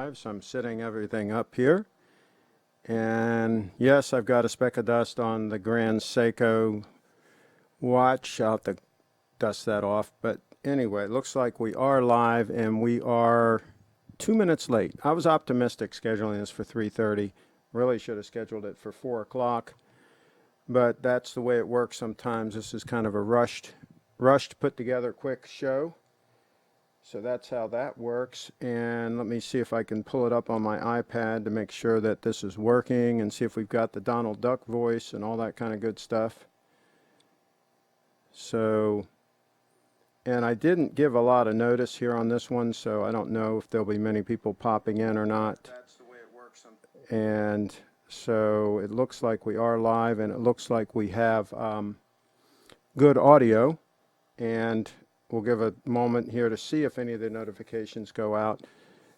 live, so I'm setting everything up here. And yes, I've got a speck of dust on the Grand Seiko watch. I'll have to dust that off. But anyway, it looks like we are live, and we are 2 minutes late. I was optimistic scheduling this for 3:30. Really should have scheduled it for 4 o'clock. But that's the way it works sometimes. This is kind of a rushed, put together quick show. So that's how that works. And let me see if I can pull it up on my iPad to make sure that this is working and see if we've got the Donald Duck voice and all that kind of good stuff. So, and I didn't give a lot of notice here on this one, so I don't know if there'll be many people popping in or not. That's the way it works. And so it looks like we are live, and it looks like we have good audio. And we'll give a moment here to see if any of the notifications go out.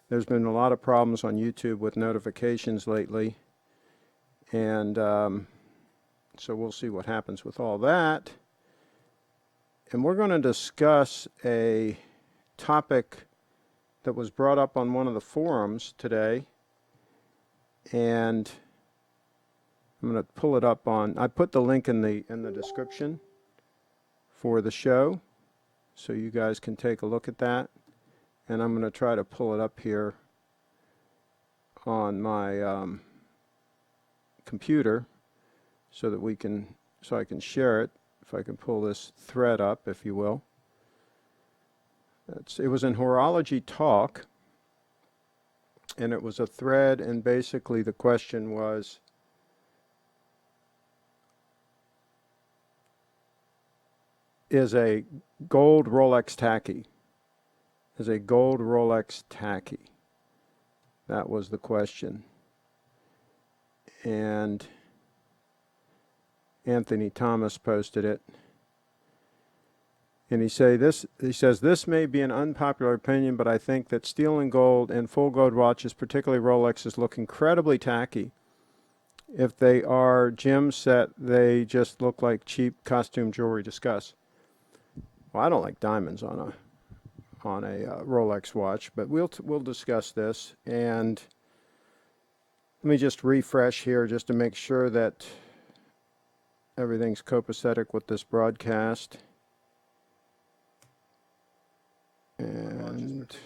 There's been a lot of problems on YouTube with notifications lately. And so we'll see what happens with all that. And we're going to discuss a topic that was brought up on one of the forums today. And I'm going to pull it up on, I put the link in the description for the show, so you guys can take a look at that. And I'm going to try to pull it up here on my computer so that I can share it. If I can pull this thread up, if you will. It was in Horology Talk, and it was a thread, and basically the question was, is a gold Rolex tacky? Is a gold Rolex tacky? That was the question. And Anthony Thomas posted it. And he says, this may be an unpopular opinion, but I think that steel and gold and full gold watches, particularly Rolexes, look incredibly tacky. If they are gem set, they just look like cheap costume jewelry. Discuss. Well, I don't like diamonds on a Rolex watch, but we'll discuss this. And let me just refresh here just to make sure that everything's copacetic with this broadcast. And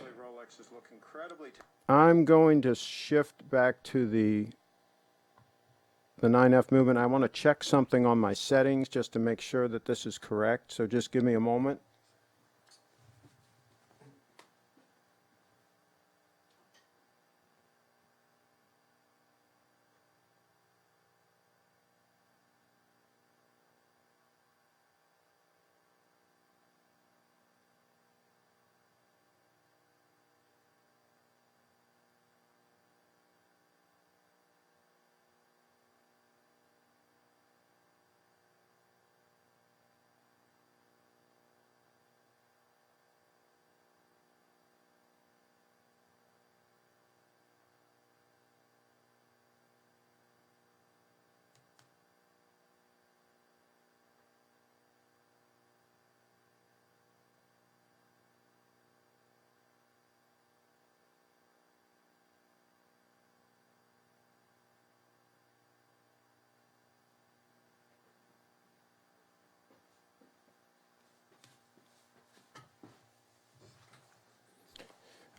I'm going to shift back to the 9F movement. I want to check something on my settings just to make sure that this is correct. So just give me a moment.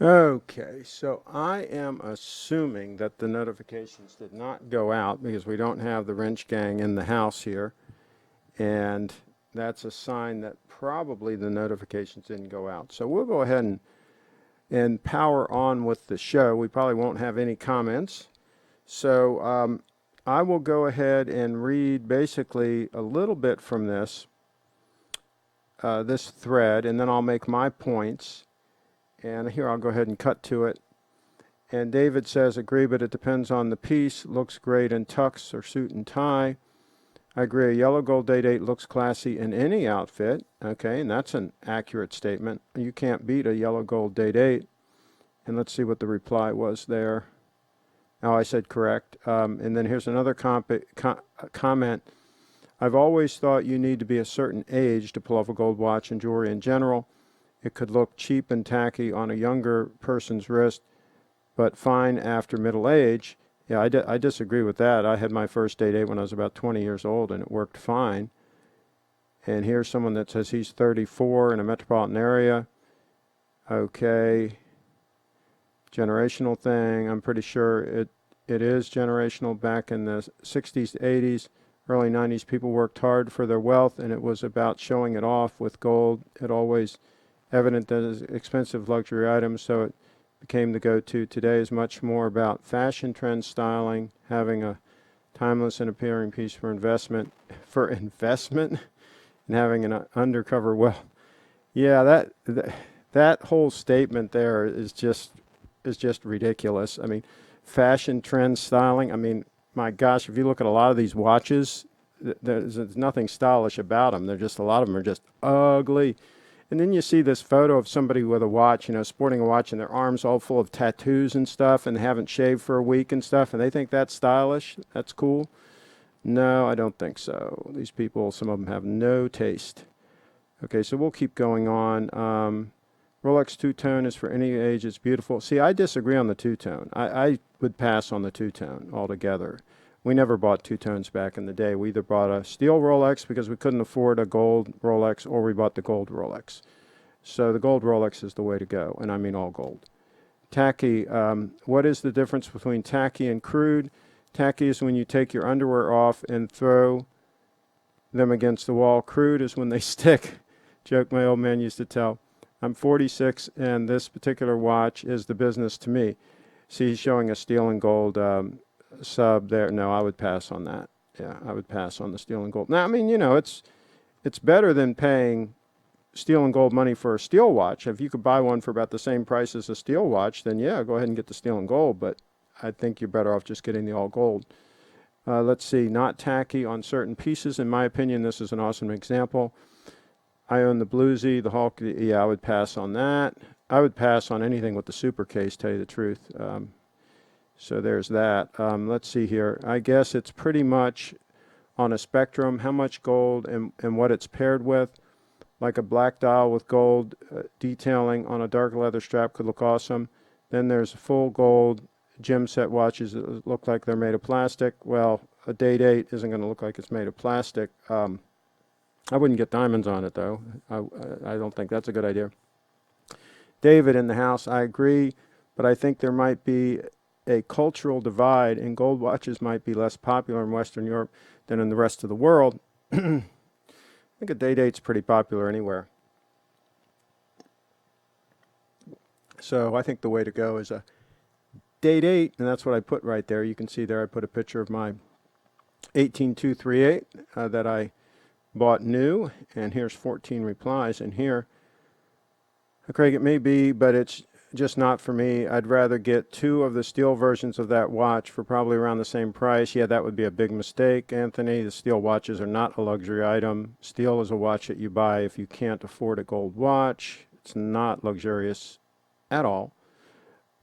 Okay, so I am assuming that the notifications did not go out because we don't have the wrench gang in the house here. And that's a sign that probably the notifications didn't go out. So we'll go ahead and power on with the show. We probably won't have any comments. So I will go ahead and read basically a little bit from this thread, and then I'll make my points. And here I'll go ahead and cut to it. And David says, agree, but it depends on the piece. Looks great in tux or suit and tie. I agree, a yellow gold day-date looks classy in any outfit. Okay, and that's an accurate statement. You can't beat a yellow gold day-date. And let's see what the reply was there. Oh, I said correct. And then here's another comment. I've always thought you need to be a certain age to pull off a gold watch and jewelry in general. It could look cheap and tacky on a younger person's wrist, but fine after middle age. Yeah, I disagree with that. I had my first day date when I was about 20 years old, and it worked fine. And here's someone that says he's 34 in a metropolitan area. Okay. Generational thing. I'm pretty sure it is generational. Back in the 60s, 80s, early 90s, people worked hard for their wealth, and it was about showing it off with gold. It always evident that it's expensive luxury items, so it became the go-to. Today is much more about fashion trend line, having a timeless and appealing piece for investment, and having an undercover wealth. Yeah, that whole statement there is just ridiculous. I mean, fashion trend styling. I mean, my gosh, if you look at a lot of these watches, there's nothing stylish about them. They're just, a lot of them are just ugly. And then you see this photo of somebody with a watch, you know, sporting a watch, and their arms all full of tattoos and stuff, and they haven't shaved for a week and stuff, and they think that's stylish. That's cool. No, I don't think so. These people, some of them have no taste. Okay, so we'll keep going on. Rolex two-tone is for any age. It's beautiful. See, I disagree on the two-tone. I would pass on the two-tone altogether. We never bought two-tones back in the day. We either bought a steel Rolex because we couldn't afford a gold Rolex, or we bought the gold Rolex. So the gold Rolex is the way to go, and I mean all gold. Tacky. What is the difference between tacky and crude? Tacky is when you take your underwear off and throw them against the wall. Crude is when they stick. Joke my old man used to tell. I'm 46, and this particular watch is the business to me. See, he's showing a steel and gold sub there. No, I would pass on that. Yeah, I would pass on the steel and gold. Now, I mean, you know, it's better than paying steel and gold money for a steel watch. If you could buy one for about the same price as a steel watch, then yeah, go ahead and get the steel and gold, but I think you're better off just getting the all gold. Let's see, not tacky on certain pieces. In my opinion, this is an awesome example. I own the Bluesy, the Hulk. Yeah, I would pass on that. I would pass on anything with the super case, tell you the truth. So there's that. Let's see here. I guess it's pretty much on a spectrum, how much gold and what it's paired with. Like a black dial with gold detailing on a dark leather strap could look awesome. Then there's full gold gem set watches that look like they're made of plastic. Well, a date isn't going to look like it's made of plastic. I wouldn't get diamonds on it, though. I don't think that's a good idea. David in the house, I agree, but I think there might be a cultural divide, and gold watches might be less popular in Western Europe than in the rest of the world. I think a date's pretty popular anywhere. So I think the way to go is a date, and that's what I put right there. You can see there I put a picture of my 18238 that I bought new, and here's 14 replies. And here, Craig, it may be, but it's just not for me. I'd rather get 2 of the steel versions of that watch for probably around the same price. Yeah, that would be a big mistake, Anthony. The steel watches are not a luxury item. Steel is a watch that you buy if you can't afford a gold watch. It's not luxurious at all.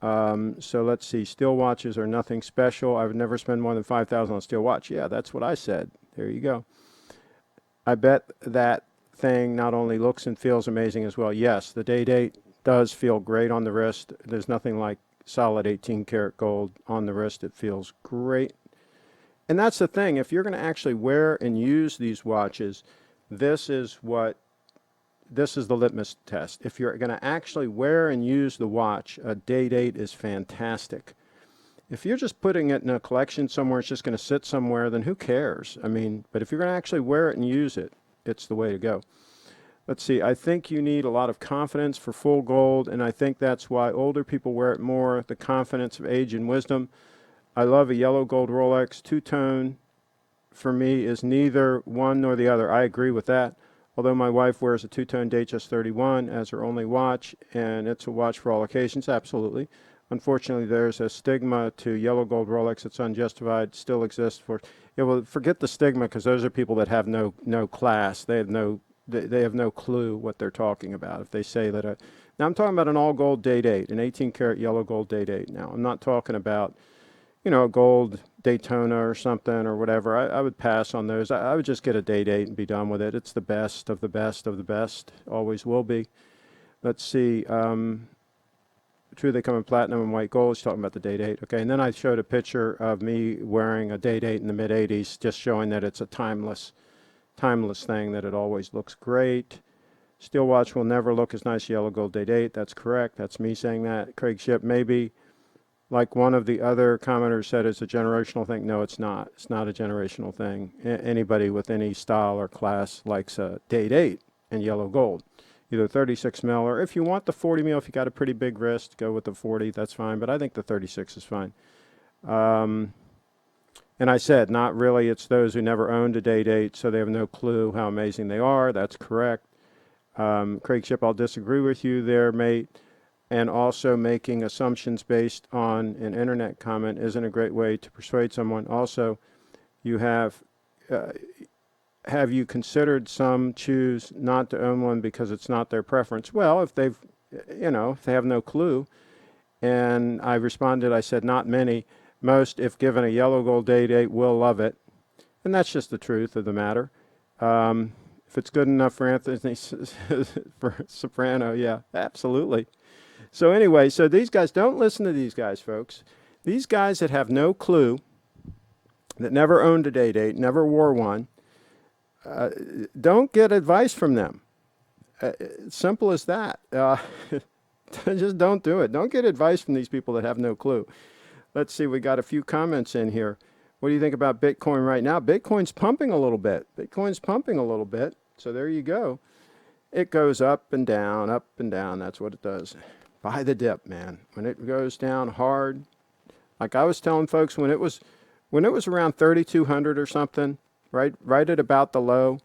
So let's see. Steel watches are nothing special. I would never spend more than $5,000 on a steel watch. Yeah, that's what I said. There you go. I bet that thing not only looks and feels amazing as well. Yes, the date does feel great on the wrist. There's nothing like solid 18 karat gold on the wrist. It feels great. And that's the thing. If you're going to actually wear and use these watches, this is the litmus test. If you're going to actually wear and use the watch, a date is fantastic. If you're just putting it in a collection somewhere, it's just going to sit somewhere, then who cares? I mean, but if you're going to actually wear it and use it, it's the way to go. Let's see, I think you need a lot of confidence for full gold, and I think that's why older people wear it more, the confidence of age and wisdom. I love a yellow gold Rolex. Two-tone for me is neither one nor the other. I agree with that. Although my wife wears a two-tone Datejust 31 as her only watch, and it's a watch for all occasions, absolutely. Unfortunately, there's a stigma to yellow gold Rolex that's unjustified, still exists for. Yeah, well, forget the stigma, because those are people that have no class. They have no clue what they're talking about. If they say that now I'm talking about an all gold date, an 18 karat yellow gold date. Now I'm not talking about, you know, a gold Daytona or something or whatever. I would pass on those. I would just get a date and be done with it. It's the best of the best of the best. Always will be. Let's see. true they come in platinum and white gold. He's talking about the date. Okay, and then I showed a picture of me wearing a date in the mid-'80s, just showing that it's a timeless thing, that it always looks great. Steel watch will never look as nice yellow gold date. That's correct. That's me saying that. Craig Shipp, maybe, like one of the other commenters said, it's a generational thing. No, it's not. It's not a generational thing. Anybody with any style or class likes a date and yellow gold. Either 36 mil, or if you want the 40 mil, if you got a pretty big wrist, go with the 40. That's fine. But I think the 36 is fine. And I said, not really. It's those who never owned a date, so they have no clue how amazing they are. That's correct. Craig Shipp, I'll disagree with you there, mate. And also, making assumptions based on an internet comment isn't a great way to persuade someone. Also, you have you considered some choose not to own one because it's not their preference? Well, if they've, if they have no clue. And I responded, I said, not many. Most, if given a yellow gold date, will love it. And that's just the truth of the matter. If it's good enough for Anthony for Soprano, yeah, absolutely. So anyway, so these guys, don't listen to these guys, folks. These guys that have no clue, that never owned a date, never wore one, don't get advice from them. Simple as that. Just don't do it. Don't get advice from these people that have no clue. Let's see, we got a few comments in here. What do you think about Bitcoin right now? Bitcoin's pumping a little bit. So there you go. It goes up and down, up and down. That's what it does. Buy the dip, man. When it goes down hard, like I was telling folks, when it was around 3,200 or something, right at about the low,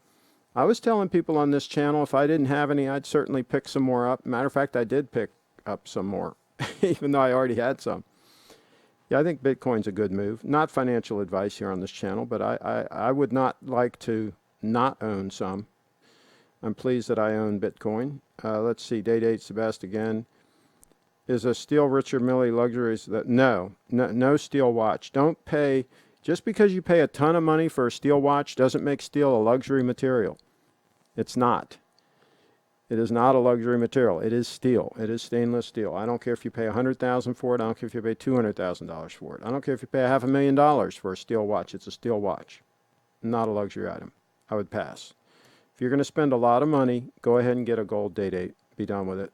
I was telling people on this channel, if I didn't have any, I'd certainly pick some more up. Matter of fact, I did pick up some more, even though I already had some. Yeah, I think Bitcoin's a good move. Not financial advice here on this channel, but I would not like to not own some. I'm pleased that I own Bitcoin. Let's see, Date Sebast again. Is a steel Richard Mille luxuries that no steel watch. Don't pay, just because you pay a ton of money for a steel watch doesn't make steel a luxury material. It's not. It is not a luxury material. It is steel. It is stainless steel. I don't care if you pay $100,000 for it. I don't care if you pay $200,000 for it. I don't care if you pay $500,000 for a steel watch. It's a steel watch. Not a luxury item. I would pass. If you're going to spend a lot of money, go ahead and get a gold date. Be done with it.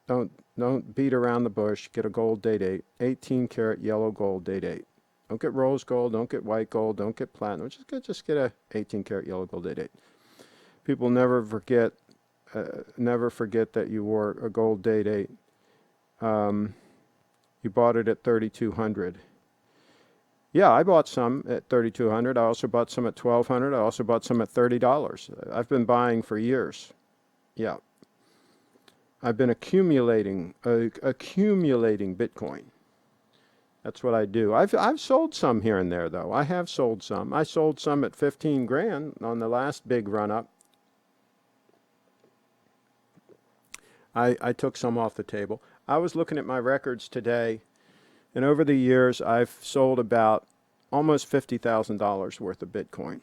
Don't beat around the bush. Get a gold date. 18 karat yellow gold date. Don't get rose gold. Don't get white gold. Don't get platinum. Just get a 18 karat yellow gold date. People never forget that you wore a gold date. You bought it at 3,200. Yeah, I bought some at 3,200. I also bought some at 1,200. I also bought some at $30. I've been buying for years. Yeah. I've been accumulating Bitcoin. That's what I do. I've sold some here and there, though. I have sold some. I sold some at 15 grand on the last big run up. I took some off the table. I was looking at my records today, and over the years, I've sold about almost $50,000 worth of Bitcoin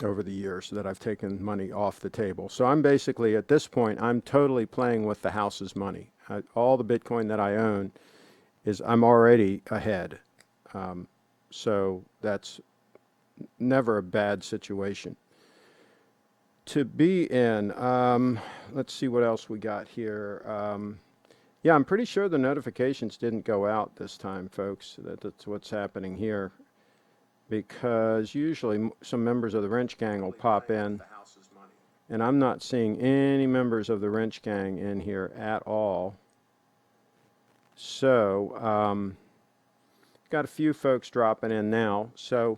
over the years that I've taken money off the table. So I'm basically, at this point, I'm totally playing with the house's money. All the Bitcoin that I own I'm already ahead. So that's never a bad situation to be in. Let's see what else we got here. Yeah, I'm pretty sure the notifications didn't go out this time, folks. That's what's happening here. Because usually some members of the Wrench Gang will pop in. And I'm not seeing any members of the Wrench Gang in here at all. So, got a few folks dropping in now. So,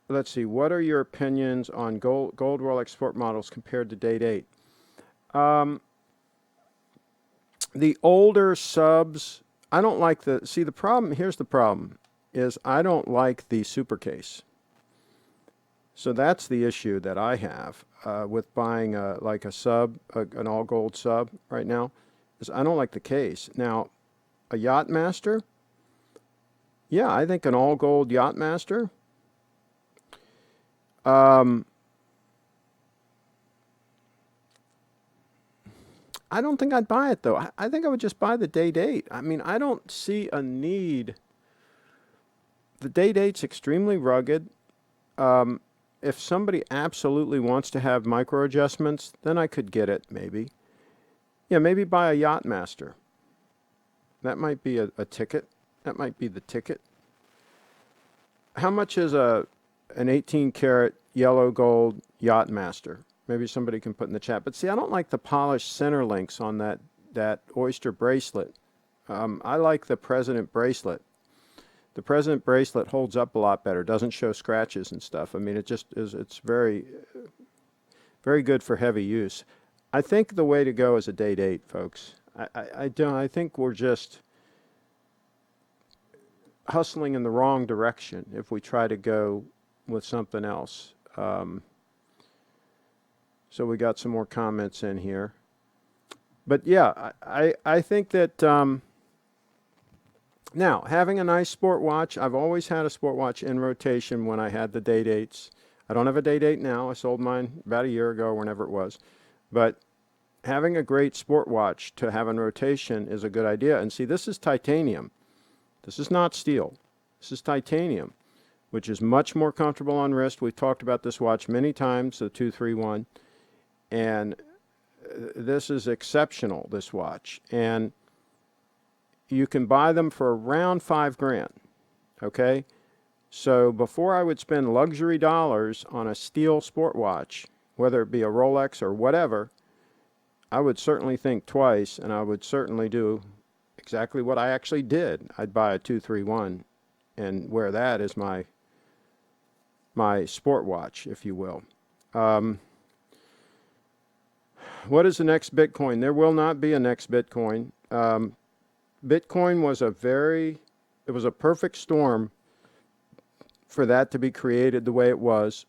let's see. What are your opinions on gold Rolex sport models compared to Date 8? The older subs, I don't like the problem, here's the problem, is I don't like the super case. So that's the issue that I have with buying like a sub, an all gold sub right now, is I don't like the case. Now, a Yachtmaster, yeah, I think an all gold Yachtmaster, I don't think I'd buy it though. I think I would just buy the day date. I mean, I don't see a need. The day date's extremely rugged. If somebody absolutely wants to have micro adjustments, then I could get it maybe. Yeah, maybe buy a Yachtmaster. That might be a ticket. That might be the ticket. How much is an 18 karat yellow gold Yachtmaster? Maybe somebody can put in the chat. But see, I don't like the polished center links on that oyster bracelet. I like the President bracelet. The President bracelet holds up a lot better, doesn't show scratches and stuff. I mean, it just is, it's very, very good for heavy use. I think the way to go is a day date, folks. I think we're just hustling in the wrong direction if we try to go with something else. So we got some more comments in here. But yeah, I think that now, having a nice sport watch, I've always had a sport watch in rotation when I had the day dates. I don't have a day date now. I sold mine about a year ago, whenever it was. But having a great sport watch to have in rotation is a good idea. And see, this is titanium. This is not steel. This is titanium, which is much more comfortable on wrist. We've talked about this watch many times, the 231. And this is exceptional, this watch. And you can buy them for around $5,000, okay? So before I would spend luxury dollars on a steel sport watch, whether it be a Rolex or whatever, I would certainly think twice, and I would certainly do exactly what I actually did. I'd buy a 231 and wear that as my sport watch, if you will. What is the next Bitcoin? There will not be a next Bitcoin. Bitcoin was it was a perfect storm for that to be created the way it was.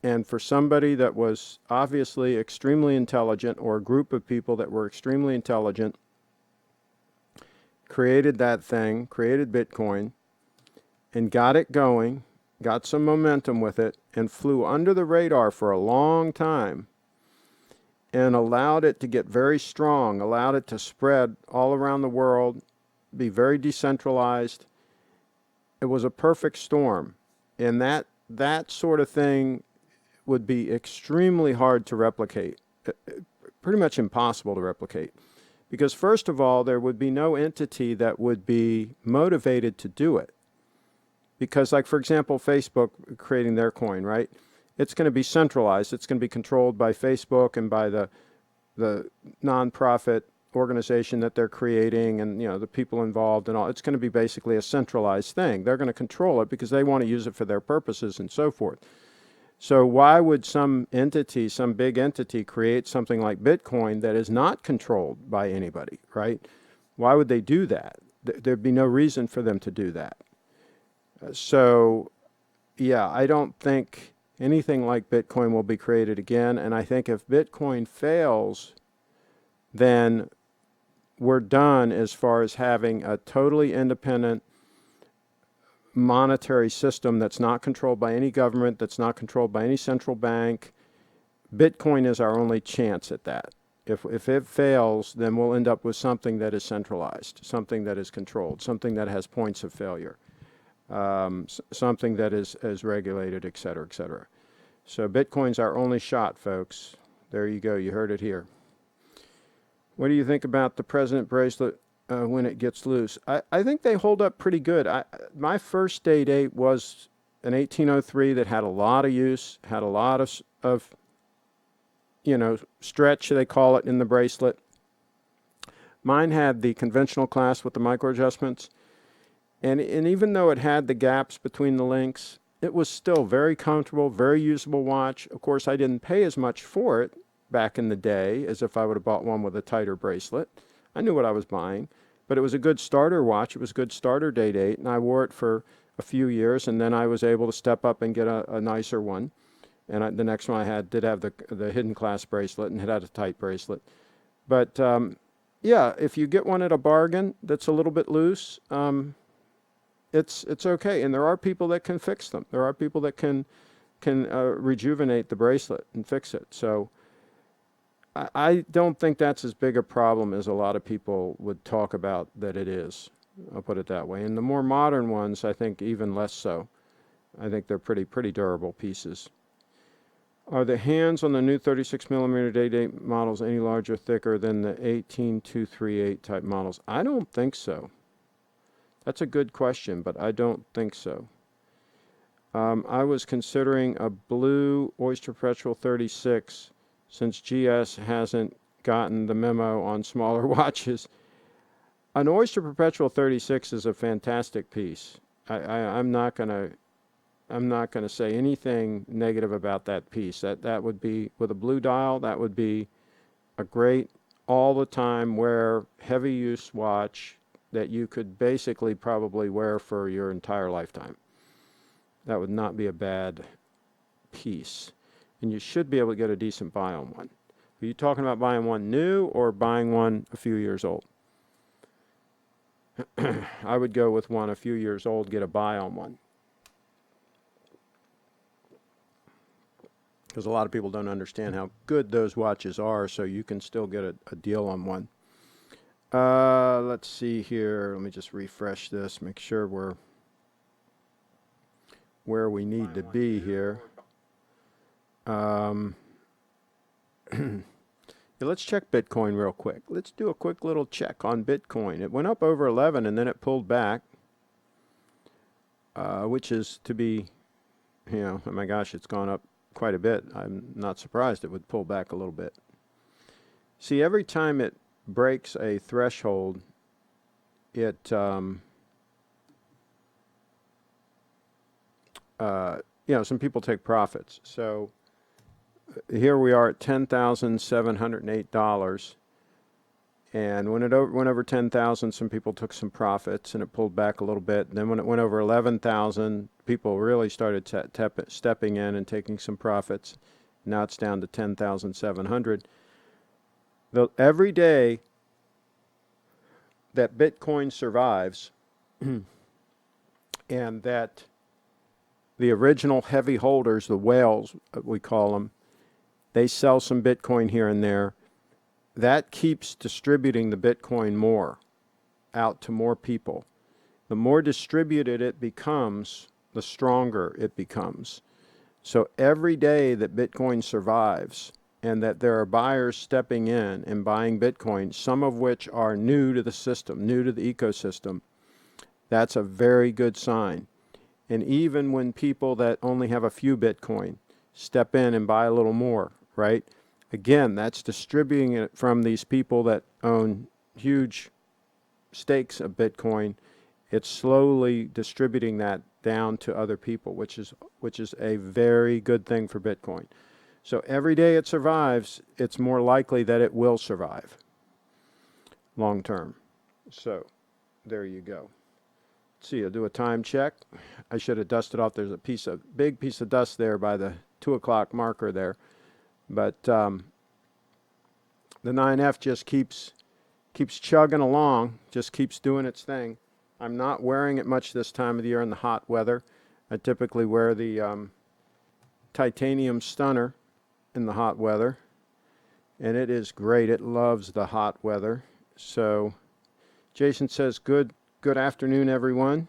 And for somebody that was obviously extremely intelligent, or a group of people that were extremely intelligent, created that thing, created Bitcoin, and got it going, got some momentum with it, and flew under the radar for a long time, and allowed it to get very strong, allowed it to spread all around the world, be very decentralized. It was a perfect storm. And that sort of thing would be extremely hard to replicate, pretty much impossible to replicate. Because first of all, there would be no entity that would be motivated to do it. Because like, for example, Facebook creating their coin, right? It's going to be centralized. It's going to be controlled by Facebook and by the nonprofit organization that they're creating, and the people involved and all. It's going to be basically a centralized thing. They're going to control it because they want to use it for their purposes and so forth. So why would some entity, some big entity, create something like Bitcoin that is not controlled by anybody, right? Why would they do that? There'd be no reason for them to do that. So, yeah, I don't think anything like Bitcoin will be created again. And I think if Bitcoin fails, then we're done as far as having a totally independent monetary system that's not controlled by any government, that's not controlled by any central bank. Bitcoin is our only chance at that. If it fails, then we'll end up with something that is centralized, something that is controlled, something that has points of failure, something that is regulated, et cetera, et cetera. So Bitcoin's our only shot, folks. There you go. You heard it here. What do you think about the President bracelet when it gets loose? I think they hold up pretty good. My first day date was an 1803 that had a lot of use, had a lot of stretch, they call it, in the bracelet. Mine had the conventional class with the micro adjustments. And even though it had the gaps between the links, it was still very comfortable, very usable watch. Of course, I didn't pay as much for it back in the day as if I would have bought one with a tighter bracelet. I knew what I was buying, but it was a good starter watch. It was a good starter day date, and I wore it for a few years, and then I was able to step up and get a nicer one. And the next one I had did have the hidden class bracelet, and it had a tight bracelet. But yeah, if you get one at a bargain that's a little bit loose, it's okay. And there are people that can fix them. There are people that can rejuvenate the bracelet and fix it. So I don't think that's as big a problem as a lot of people would talk about that it is. I'll put it that way. And the more modern ones, I think even less so. I think they're pretty durable pieces. Are the hands on the new 36 millimeter day-date models any larger, thicker than the 18238 type models? I don't think so. That's a good question, but I don't think so. I was considering a blue Oyster Perpetual 36 since GS hasn't gotten the memo on smaller watches. An Oyster Perpetual 36 is a fantastic piece. I'm not gonna say anything negative about that piece. That would be, with a blue dial, that would be a great all the time wear, heavy use watch that you could basically probably wear for your entire lifetime. That would not be a bad piece. And you should be able to get a decent buy on one. Are you talking about buying one new or buying one a few years old? I would go with one a few years old, get a buy on one. Because a lot of people don't understand how good those watches are, so you can still get a deal on one. Let's see here. Let me just refresh this, make sure we're where we need to be here. Let's check Bitcoin real quick. Let's do a quick little check on Bitcoin. It went up over 11 and then it pulled back, which is to be, oh my gosh, it's gone up quite a bit. I'm not surprised it would pull back a little bit. See, every time it breaks a threshold, it some people take profits. So here we are at $10,708, and when it went over 10,000, some people took some profits and it pulled back a little bit. And then when it went over 11,000, people really started stepping in and taking some profits. Now it's down to 10,700. Every day that Bitcoin survives and that the original heavy holders, the whales we call them, they sell some Bitcoin here and there. That keeps distributing the Bitcoin more out to more people. The more distributed it becomes, the stronger it becomes. So every day that Bitcoin survives and that there are buyers stepping in and buying Bitcoin, some of which are new to the system, new to the ecosystem, that's a very good sign. And even when people that only have a few Bitcoin step in and buy a little more, right? Again, that's distributing it from these people that own huge stakes of Bitcoin. It's slowly distributing that down to other people, which is a very good thing for Bitcoin. So every day it survives, it's more likely that it will survive long term. So there you go. Let's see, I'll do a time check. I should have dusted off. There's a big piece of dust there by the 2 o'clock marker there. But the 9F just keeps chugging along, just keeps doing its thing. I'm not wearing it much this time of the year in the hot weather. I typically wear the titanium stunner in the hot weather, and it is great. It loves the hot weather. So Jason says, good afternoon, everyone.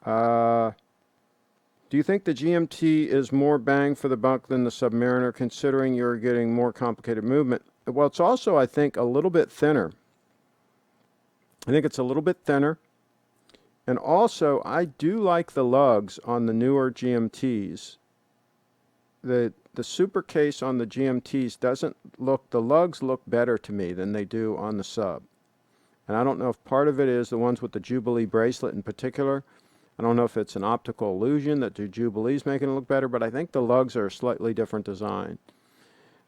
Do you think the GMT is more bang for the buck than the Submariner, considering you're getting more complicated movement? Well, it's also, I think, a little bit thinner. I think it's a little bit thinner. And also, I do like the lugs on the newer GMTs. The super case on the GMTs the lugs look better to me than they do on the Sub. And I don't know if part of it is the ones with the Jubilee bracelet in particular. I don't know if it's an optical illusion that the Jubilee's making it look better, but I think the lugs are a slightly different design.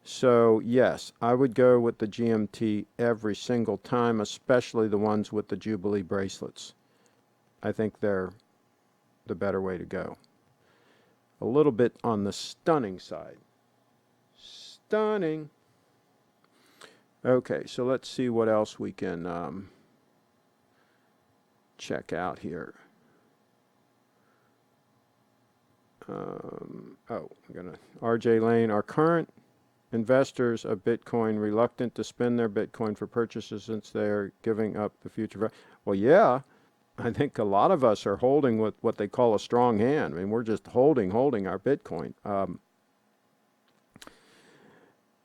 So yes, I would go with the GMT every single time, especially the ones with the Jubilee bracelets. I think they're the better way to go. A little bit on the stunning side. Stunning. Okay, so let's see what else we can check out here. RJ Lane, our current investors of Bitcoin reluctant to spend their Bitcoin for purchases since they are giving up the future. Well, yeah, I think a lot of us are holding what they call a strong hand. I mean, we're just holding our Bitcoin.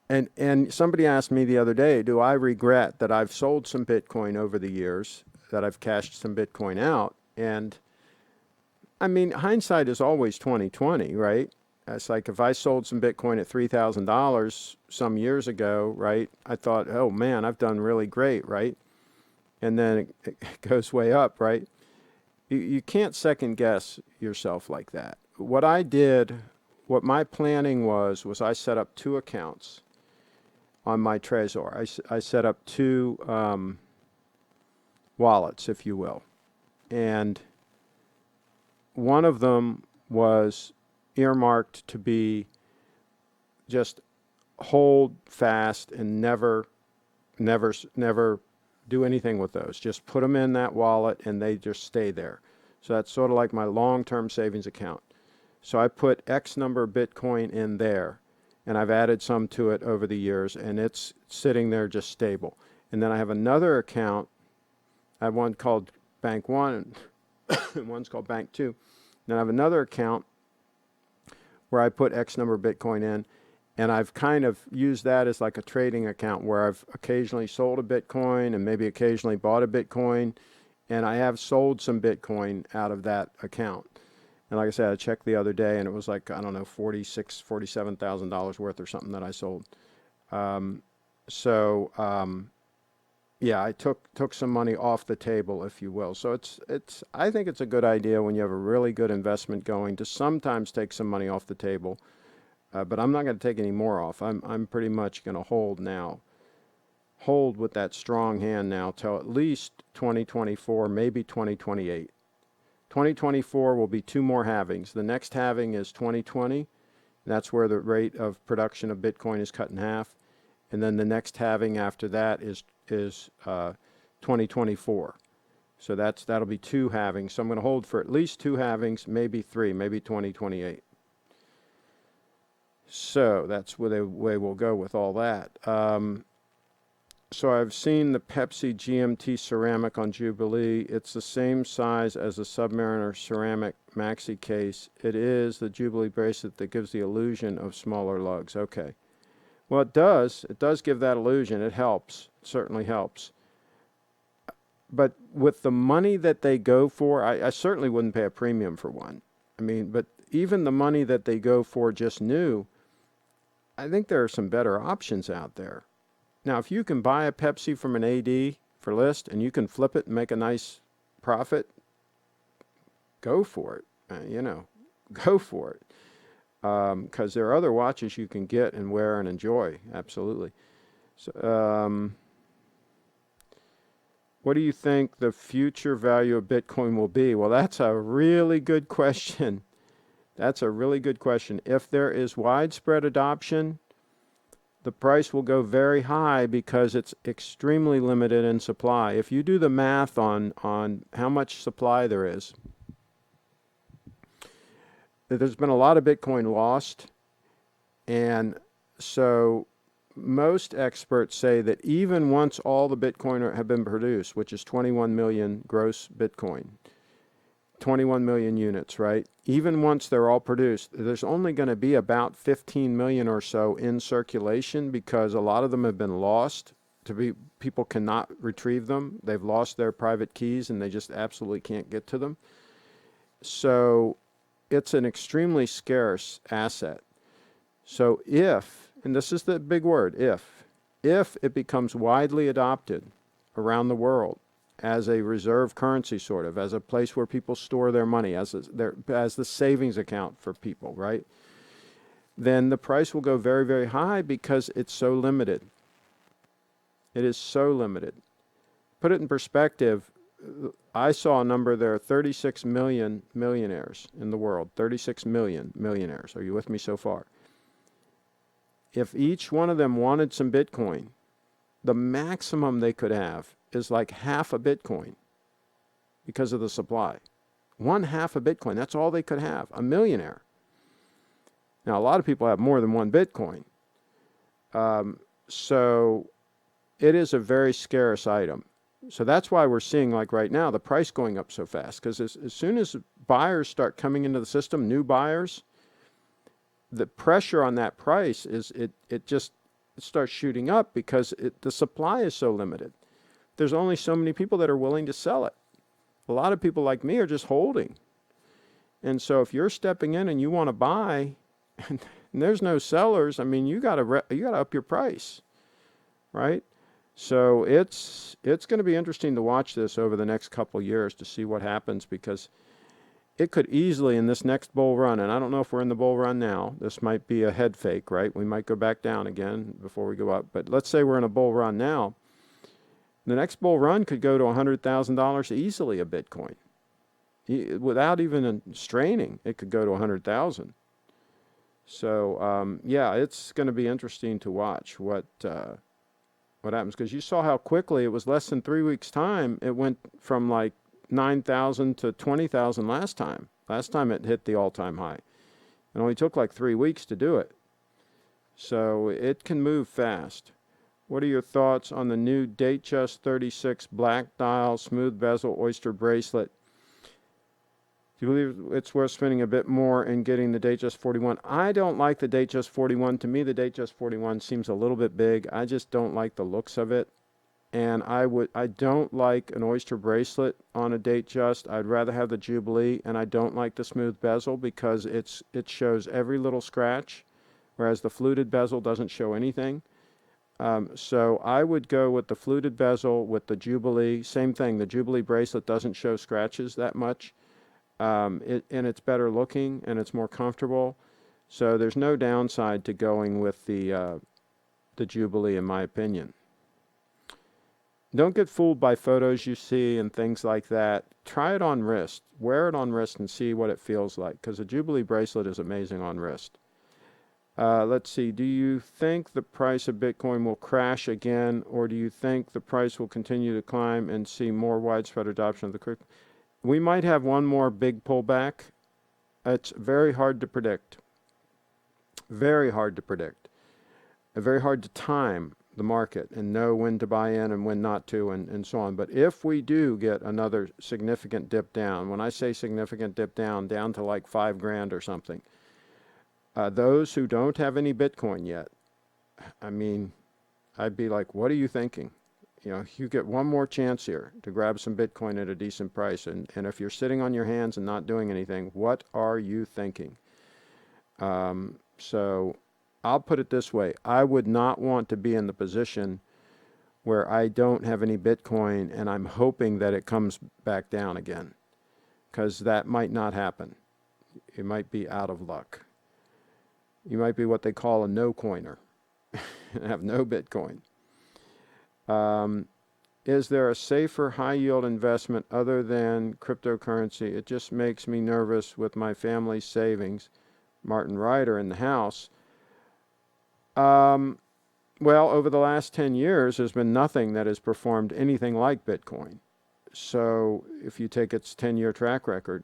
And somebody asked me the other day, do I regret that I've sold some Bitcoin over the years, that I've cashed some Bitcoin out? And I mean, hindsight is always 20/20, right? It's like if I sold some Bitcoin at $3,000 some years ago, right? I thought, oh man, I've done really great, right? And then it goes way up, right? You can't second guess yourself like that. What I did, what my planning was I set up 2 accounts on my Trezor. I set up 2 wallets, if you will. And one of them was earmarked to be just hold fast and never do anything with those. Just put them in that wallet and they just stay there. So that's sort of like my long-term savings account. So I put X number of Bitcoin in there, and I've added some to it over the years, and it's sitting there just stable. And then I have another account. I have one called Bank One and one's called Bank Two. Then I have another account where I put X number of Bitcoin in, and I've kind of used that as like a trading account where I've occasionally sold a Bitcoin and maybe occasionally bought a Bitcoin, and I have sold some Bitcoin out of that account. And like I said, I checked the other day, and it was like, I don't know, $47,000 worth or something that I sold. Yeah, I took some money off the table, if you will. So I think it's a good idea when you have a really good investment going to sometimes take some money off the table. But I'm not going to take any more off. I'm pretty much going to hold now. Hold with that strong hand now till at least 2024, maybe 2028. 2024 will be 2 more halvings. The next halving is 2020. That's where the rate of production of Bitcoin is cut in half. And then the next halving after that is 2024. So that'll be 2 halvings. So I'm going to hold for at least 2 halvings, maybe 3, maybe 2028. So that's the way we'll go with all that. So I've seen the Pepsi GMT ceramic on Jubilee. It's the same size as the Submariner ceramic maxi case. It is the Jubilee bracelet that gives the illusion of smaller lugs. Okay. Well, it does. It does give that illusion. It helps. It certainly helps. But with the money that they go for, I certainly wouldn't pay a premium for one. I mean, but even the money that they go for just new, I think there are some better options out there. Now, if you can buy a Pepsi from an AD for list and you can flip it and make a nice profit, go for it. Go for it. Because there are other watches you can get and wear and enjoy. Absolutely. So, what do you think the future value of Bitcoin will be? Well, that's a really good question. That's a really good question. If there is widespread adoption, the price will go very high because it's extremely limited in supply. If you do the math on how much supply there is, there's been a lot of Bitcoin lost, and so most experts say that even once all the Bitcoin have been produced, which is 21 million gross Bitcoin, 21 million units, right? Even once they're all produced, there's only going to be about 15 million or so in circulation because a lot of them have been lost. People cannot retrieve them. They've lost their private keys and they just absolutely can't get to them. So it's an extremely scarce asset. So if, and this is the big word, if it becomes widely adopted around the world as a reserve currency, sort of, as a place where people store their money, as the savings account for people, right? Then the price will go very, very high because it's so limited. It is so limited. Put it in perspective, I saw a number, there are 36 million millionaires in the world. 36 million millionaires. Are you with me so far? If each one of them wanted some Bitcoin, the maximum they could have is like half a Bitcoin because of the supply. 1/2 a Bitcoin, that's all they could have, a millionaire. Now, a lot of people have more than 1 Bitcoin, So it is a very scarce item. So that's why we're seeing, like right now, the price going up so fast. Because as soon as buyers start coming into the system, new buyers, the pressure on that price it starts shooting up because the supply is so limited. There's only so many people that are willing to sell it. A lot of people like me are just holding. And so if you're stepping in and you want to buy, and there's no sellers, I mean, you got to up your price, right? So it's going to be interesting to watch this over the next couple years to see what happens, because it could easily, in this next bull run, and I don't know if we're in the bull run now, this might be a head fake, right? We might go back down again before we go up. But let's say we're in a bull run now. The next bull run could go to $100,000 easily a Bitcoin. Without even straining, it could go to 100,000. So yeah, it's going to be interesting to watch what happens, because you saw how quickly it was. Less than 3 weeks' time, it went from like 9,000 to 20,000 last time. Last time it hit the all-time high. It only took like 3 weeks to do it. So it can move fast. What are your thoughts on the new Datejust 36 black dial smooth bezel oyster bracelet? Do you believe it's worth spending a bit more and getting the Datejust 41? I don't like the Datejust 41. To me, the Datejust 41 seems a little bit big. I just don't like the looks of it. And I don't like an oyster bracelet on a Datejust. I'd rather have the Jubilee, and I don't like the smooth bezel because it shows every little scratch, whereas the fluted bezel doesn't show anything. So I would go with the fluted bezel with the Jubilee. Same thing, the Jubilee bracelet doesn't show scratches that much. And it's better looking and it's more comfortable. So there's no downside to going with the Jubilee, in my opinion. Don't get fooled by photos you see and things like that. Try it on wrist. Wear it on wrist and see what it feels like, because a Jubilee bracelet is amazing on wrist. Let's see. Do you think the price of Bitcoin will crash again, or do you think the price will continue to climb and see more widespread adoption of the crypto? We might have one more big pullback. It's very hard to predict. Very hard to predict. Very hard to time the market and know when to buy in and when not to, and so on. But if we do get another significant dip down, when I say significant dip down to like 5 grand or something, those who don't have any Bitcoin yet, I mean, I'd be like, what are you thinking? You know, you get one more chance here to grab some Bitcoin at a decent price. And if you're sitting on your hands and not doing anything, what are you thinking? So I'll put it this way. I would not want to be in the position where I don't have any Bitcoin and I'm hoping that it comes back down again, because that might not happen. It might be out of luck. You might be what they call a no-coiner and have no Bitcoin. Is there a safer high-yield investment other than cryptocurrency? It just makes me nervous with my family's savings. Martin Ryder in the house. Well, over the last 10 years, there's been nothing that has performed anything like Bitcoin. So if you take its 10-year track record,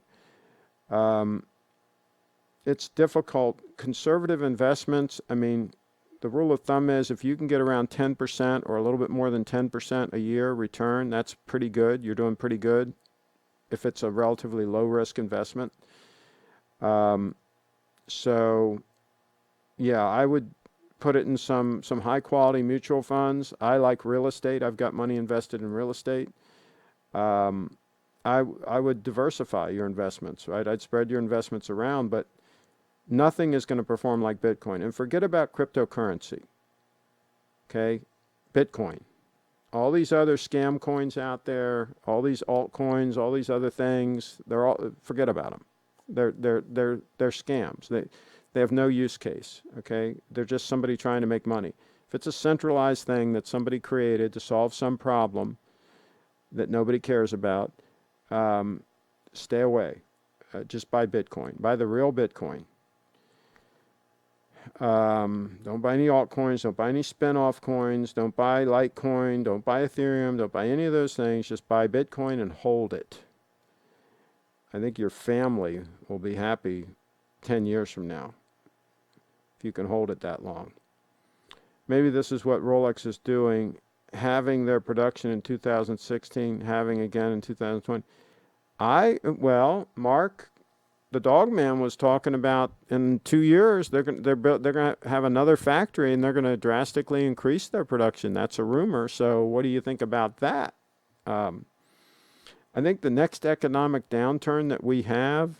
it's difficult. Conservative investments, I mean, the rule of thumb is if you can get around 10% or a little bit more than 10% a year return, that's pretty good. You're doing pretty good if it's a relatively low-risk investment. So, yeah, I would put it in some high-quality mutual funds. I like real estate. I've got money invested in real estate. I would diversify your investments, right? I'd spread your investments around, but nothing is going to perform like Bitcoin. And forget about cryptocurrency, okay? Bitcoin. All these other scam coins out there, all these altcoins, all these other things, forget about them. They're scams. They have no use case, okay? They're just somebody trying to make money. If it's a centralized thing that somebody created to solve some problem that nobody cares about, stay away. Just buy Bitcoin. Buy the real Bitcoin. Don't buy any altcoins. Don't buy any spin-off coins. Don't buy Litecoin. Don't buy Ethereum. Don't buy any of those things. Just buy Bitcoin and hold it. I think your family will be happy 10 years from now if you can hold it that long. maybe this is what Rolex is doing, having their production in 2016, having again in 2020. Well, Mark, the dog man was talking about in 2 years they're going to have another factory and they're going to drastically increase their production. That's a rumor. So what do you think about that? I think the next economic downturn that we have,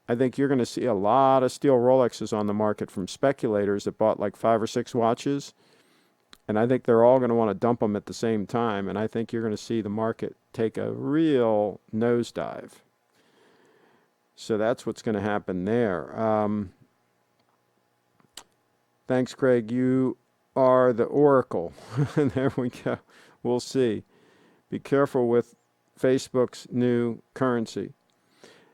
I think you're going to see a lot of steel Rolexes on the market from speculators that bought like 5 or 6 watches. And I think they're all going to want to dump them at the same time. And I think you're going to see the market take a real nosedive. So that's what's going to happen there. Thanks, Craig. You are the oracle. There we go. We'll see. Be careful with Facebook's new currency.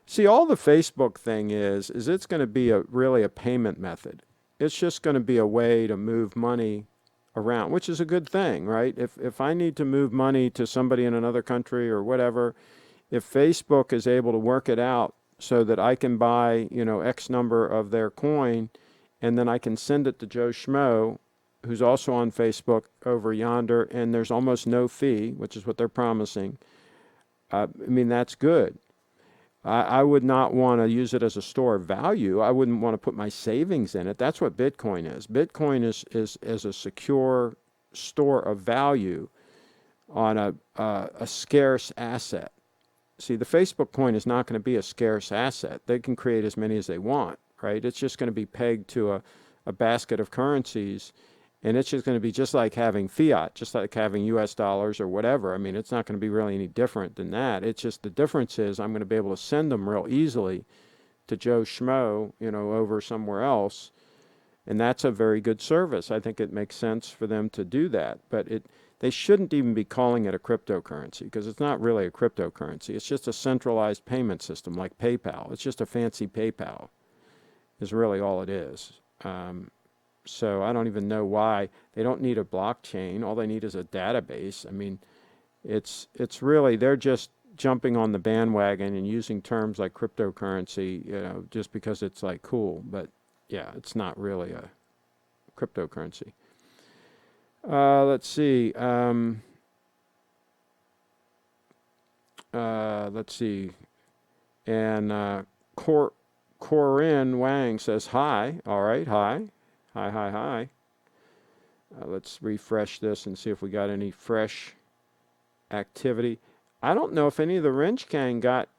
See, all the Facebook thing is it's going to be really a payment method. It's just going to be a way to move money around, which is a good thing, right? If I need to move money to somebody in another country or whatever, if Facebook is able to work it out so that I can buy, X number of their coin, and then I can send it to Joe Schmo, who's also on Facebook over yonder, and there's almost no fee, which is what they're promising. That's good. I would not want to use it as a store of value. I wouldn't want to put my savings in it. That's what Bitcoin is. Bitcoin is a secure store of value on a scarce asset. See, the Facebook coin is not going to be a scarce asset. They can create as many as they want, right? It's just going to be pegged to a basket of currencies, and it's just going to be just like having fiat, just like having US dollars or whatever. It's not going to be really any different than that. It's just the difference is I'm going to be able to send them real easily to Joe Schmo, over somewhere else, and that's a very good service. I think it makes sense for them to do that, but they shouldn't even be calling it a cryptocurrency because it's not really a cryptocurrency. It's just a centralized payment system like PayPal. It's just a fancy PayPal is really all it is. So I don't even know why. They don't need a blockchain. All they need is a database. It's really, they're just jumping on the bandwagon and using terms like cryptocurrency, just because it's like cool. But yeah, it's not really a cryptocurrency. Let's see. Let's see. And Corinne Wang says hi. All right, hi. Hi. Let's refresh this and see if we got any fresh activity. I don't know if any of the Wrench Gang got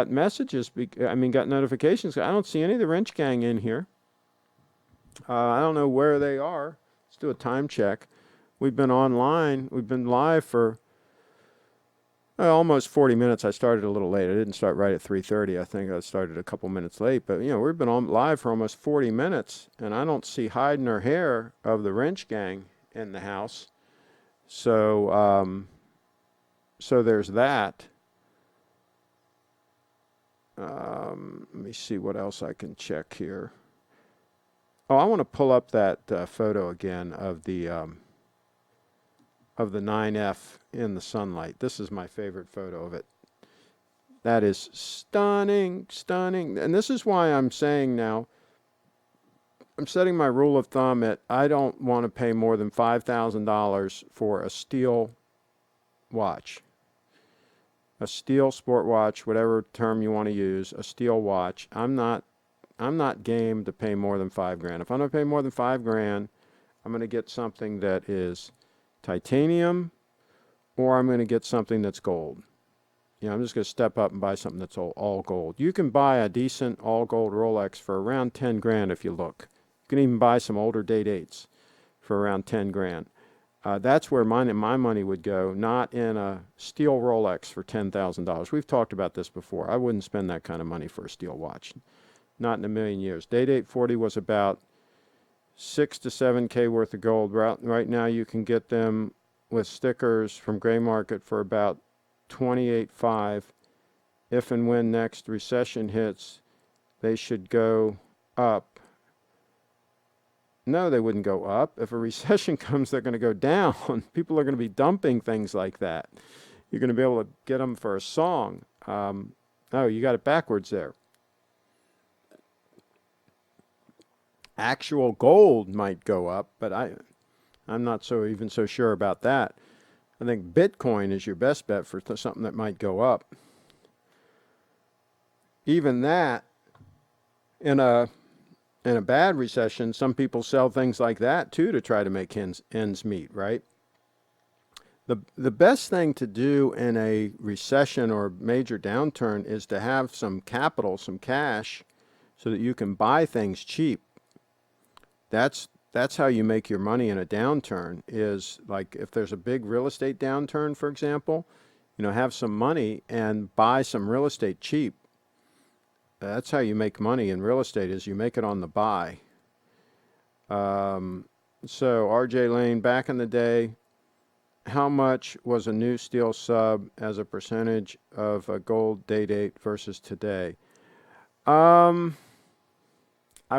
messages, got notifications. I don't see any of the Wrench Gang in here. I don't know where they are. Let's do a time check. We've been online. We've been live for almost 40 minutes. I started a little late. I didn't start right at 3:30. I think I started a couple minutes late. But, we've been on live for almost 40 minutes, and I don't see hide nor hair of the Wrench Gang in the house. So, so there's that. Let me see what else I can check here. Oh, I want to pull up that photo again of the 9F in the sunlight. This is my favorite photo of it. That is stunning. And this is why I'm saying now, I'm setting my rule of thumb at I don't want to pay more than $5,000 for a steel watch. A steel sport watch, whatever term you want to use, a steel watch. I'm not game to pay more than $5,000. If I'm going to pay more than $5,000, I'm going to get something that is titanium, or I'm going to get something that's gold. I'm just going to step up and buy something that's all gold. You can buy a decent all gold Rolex for around $10,000 if you look. You can even buy some older date 8s for around $10,000. That's where my money would go, not in a steel Rolex for $10,000. We've talked about this before. I wouldn't spend that kind of money for a steel watch. Not in a million years. Date 840 was about 6 to 7K worth of gold. Right now you can get them with stickers from Gray Market for about $28.5. If and when next recession hits, they should go up. No, they wouldn't go up. If a recession comes, they're going to go down. People are going to be dumping things like that. You're going to be able to get them for a song. Oh, you got it backwards there. Actual gold might go up, but I'm not even so sure about that. I think Bitcoin is your best bet for something that might go up. Even that, in a bad recession, some people sell things like that too to try to make ends meet, right? The best thing to do in a recession or major downturn is to have some capital, some cash, so that you can buy things cheap. That's how you make your money in a downturn, is like if there's a big real estate downturn, for example, have some money and buy some real estate cheap. That's how you make money in real estate, is you make it on the buy. So RJ Lane, back in the day, how much was a new steel sub as a percentage of a gold day date versus today? I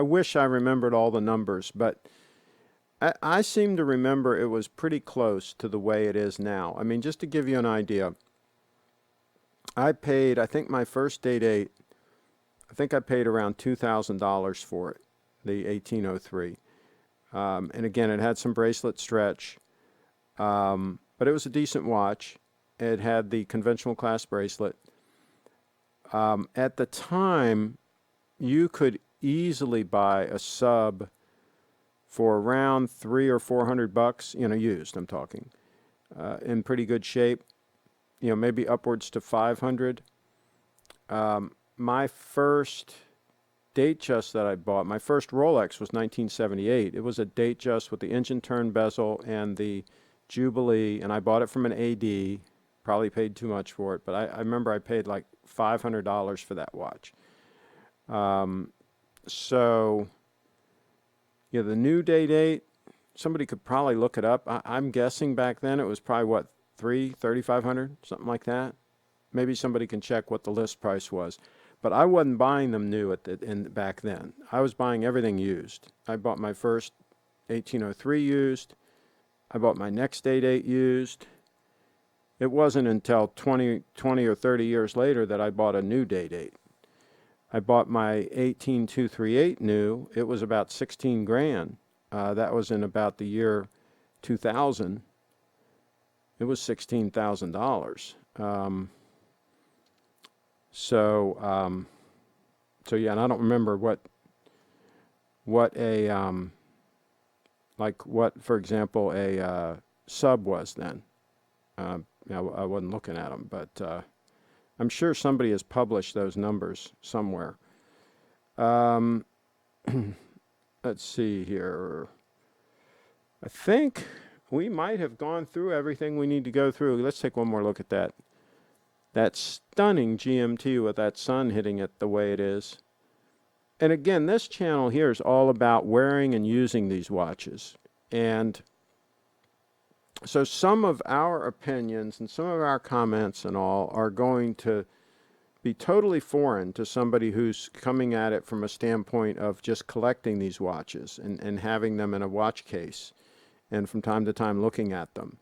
wish I remembered all the numbers, but I seem to remember it was pretty close to the way it is now. I mean, just to give you an idea, I think my first day date, I think I paid around $2,000 for it, the 1803. And again, it had some bracelet stretch, but it was a decent watch. It had the conventional class bracelet. At the time, you could easily buy a sub for around $300 or $400, used, I'm talking, in pretty good shape, maybe upwards to 500. My first Datejust that I bought, my first Rolex was 1978. It was a Datejust with the engine turn bezel and the Jubilee, and I bought it from an AD. Probably paid too much for it, but I remember I paid like $500 for that watch. So, the new day date, somebody could probably look it up. I'm guessing back then it was probably, what, $3,500, something like that. Maybe somebody can check what the list price was. But I wasn't buying them new back then. I was buying everything used. I bought my first 1803 used. I bought my next day date used. It wasn't until 20 or 30 years later that I bought a new day date. I bought my 18238 new. It was about 16 grand. That was in about the year 2000. It was $16,000. So yeah, and I don't remember what for example, a sub was then. I wasn't looking at them, but I'm sure somebody has published those numbers somewhere. Let's see here. I think we might have gone through everything we need to go through. Let's take one more look at that. That stunning GMT with that sun hitting it the way it is. And again, this channel here is all about wearing and using these watches. And so some of our opinions and some of our comments and all are going to be totally foreign to somebody who's coming at it from a standpoint of just collecting these watches and having them in a watch case and from time to time looking at them.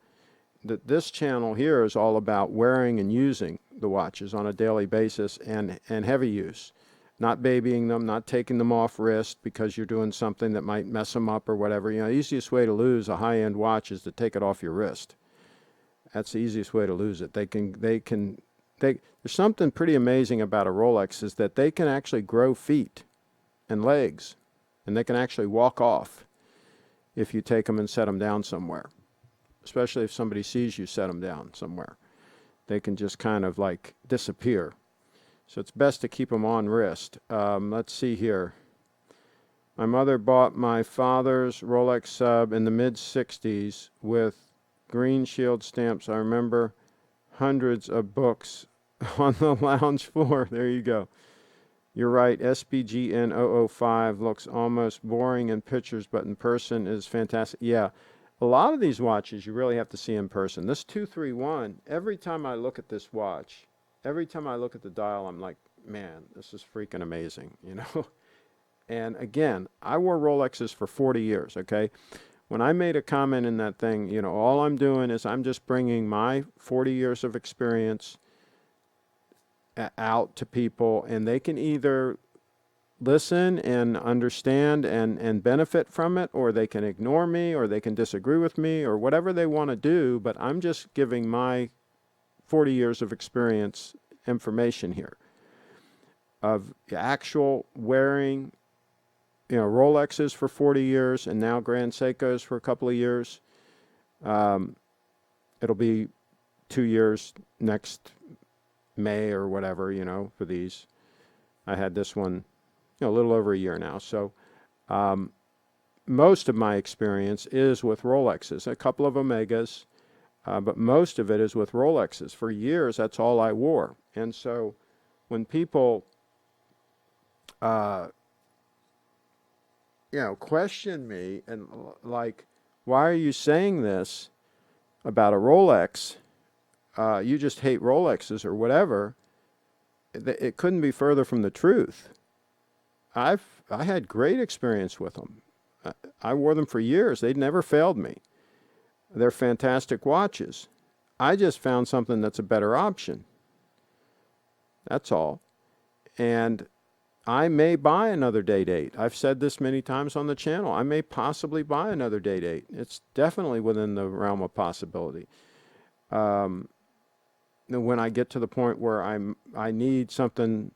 This channel here is all about wearing and using the watches on a daily basis and heavy use. Not babying them, not taking them off wrist because you're doing something that might mess them up or whatever. The easiest way to lose a high-end watch is to take it off your wrist. That's the easiest way to lose it. There's something pretty amazing about a Rolex, is that they can actually grow feet and legs, and they can actually walk off if you take them and set them down somewhere. Especially if somebody sees you set them down somewhere. They can just kind of like disappear. So it's best to keep them on wrist. Let's see here. My mother bought my father's Rolex sub in the mid-60s with green shield stamps. I remember hundreds of books on the lounge floor. There you go. You're right. SPGN 005 looks almost boring in pictures, but in person is fantastic. Yeah. A lot of these watches you really have to see in person. This 231, every time I look at this watch, every time I look at the dial, I'm like, man, this is freaking amazing, And again, I wore Rolexes for 40 years, okay? When I made a comment in that thing, all I'm doing is I'm just bringing my 40 years of experience out to people, and they can either listen and understand and benefit from it, or they can ignore me, or they can disagree with me, or whatever they want to do. But I'm just giving my 40 years of experience information here of actual wearing, Rolexes for 40 years and now Grand Seikos for a couple of years. It'll be 2 years next May or whatever, for these. I had this one, a little over a year now. So most of my experience is with Rolexes, a couple of Omegas, but most of it is with Rolexes. For years, that's all I wore. And so when people, question me and like, why are you saying this about a Rolex? You just hate Rolexes or whatever. It couldn't be further from the truth. I had great experience with them. I wore them for years. They'd never failed me. They're fantastic watches. I just found something that's a better option. That's all. And I may buy another Date-8. I've said this many times on the channel. I may possibly buy another Date-8. It's definitely within the realm of possibility. When I get to the point where I need something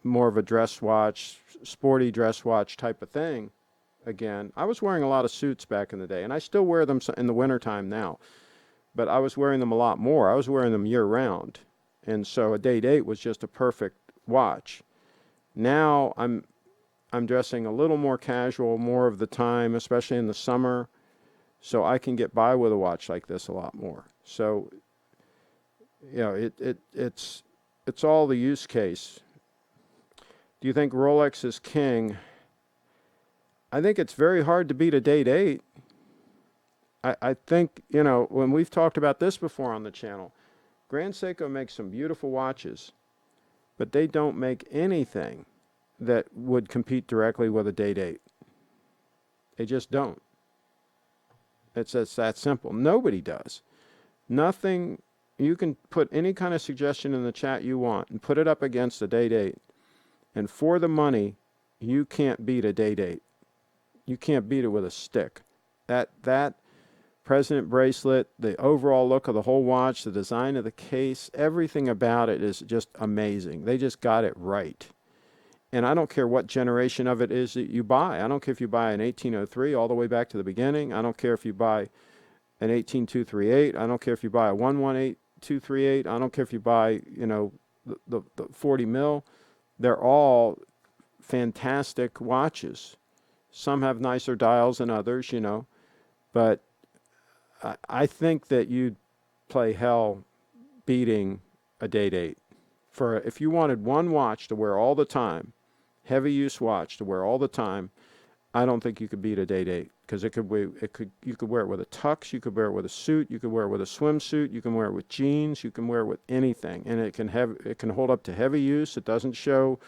more of a dress watch, sporty dress watch type of thing, again, I was wearing a lot of suits back in the day, and I still wear them in the wintertime now, but I was wearing them a lot more. I was wearing them year round, and so a Date-8 was just a perfect watch. Now I'm dressing a little more casual more of the time, especially in the summer, so I can get by with a watch like this a lot more. So, it's all the use case. Do you think Rolex is king? I think it's very hard to beat a Date-8. I think, when we've talked about this before on the channel, Grand Seiko makes some beautiful watches, but they don't make anything that would compete directly with a Date-8. They just don't. It's that simple. Nobody does. Nothing. You can put any kind of suggestion in the chat you want and put it up against a Date-8, and for the money, you can't beat a Date-8. You can't beat it with a stick. That President bracelet, the overall look of the whole watch, the design of the case, everything about it is just amazing. They just got it right. And I don't care what generation of it is that you buy. I don't care if you buy an 1803 all the way back to the beginning. I don't care if you buy an 18238. I don't care if you buy a 118238. I don't care if you buy, the 40 mil. They're all fantastic watches. Some have nicer dials than others, but I think that you'd play hell beating a Date-8. If you wanted one watch to wear all the time, heavy use watch to wear all the time, I don't think you could beat a Date-8, because you could wear it with a tux, you could wear it with a suit, you could wear it with a swimsuit, you can wear it with jeans, you can wear it with anything, and it can hold up to heavy use. It doesn't show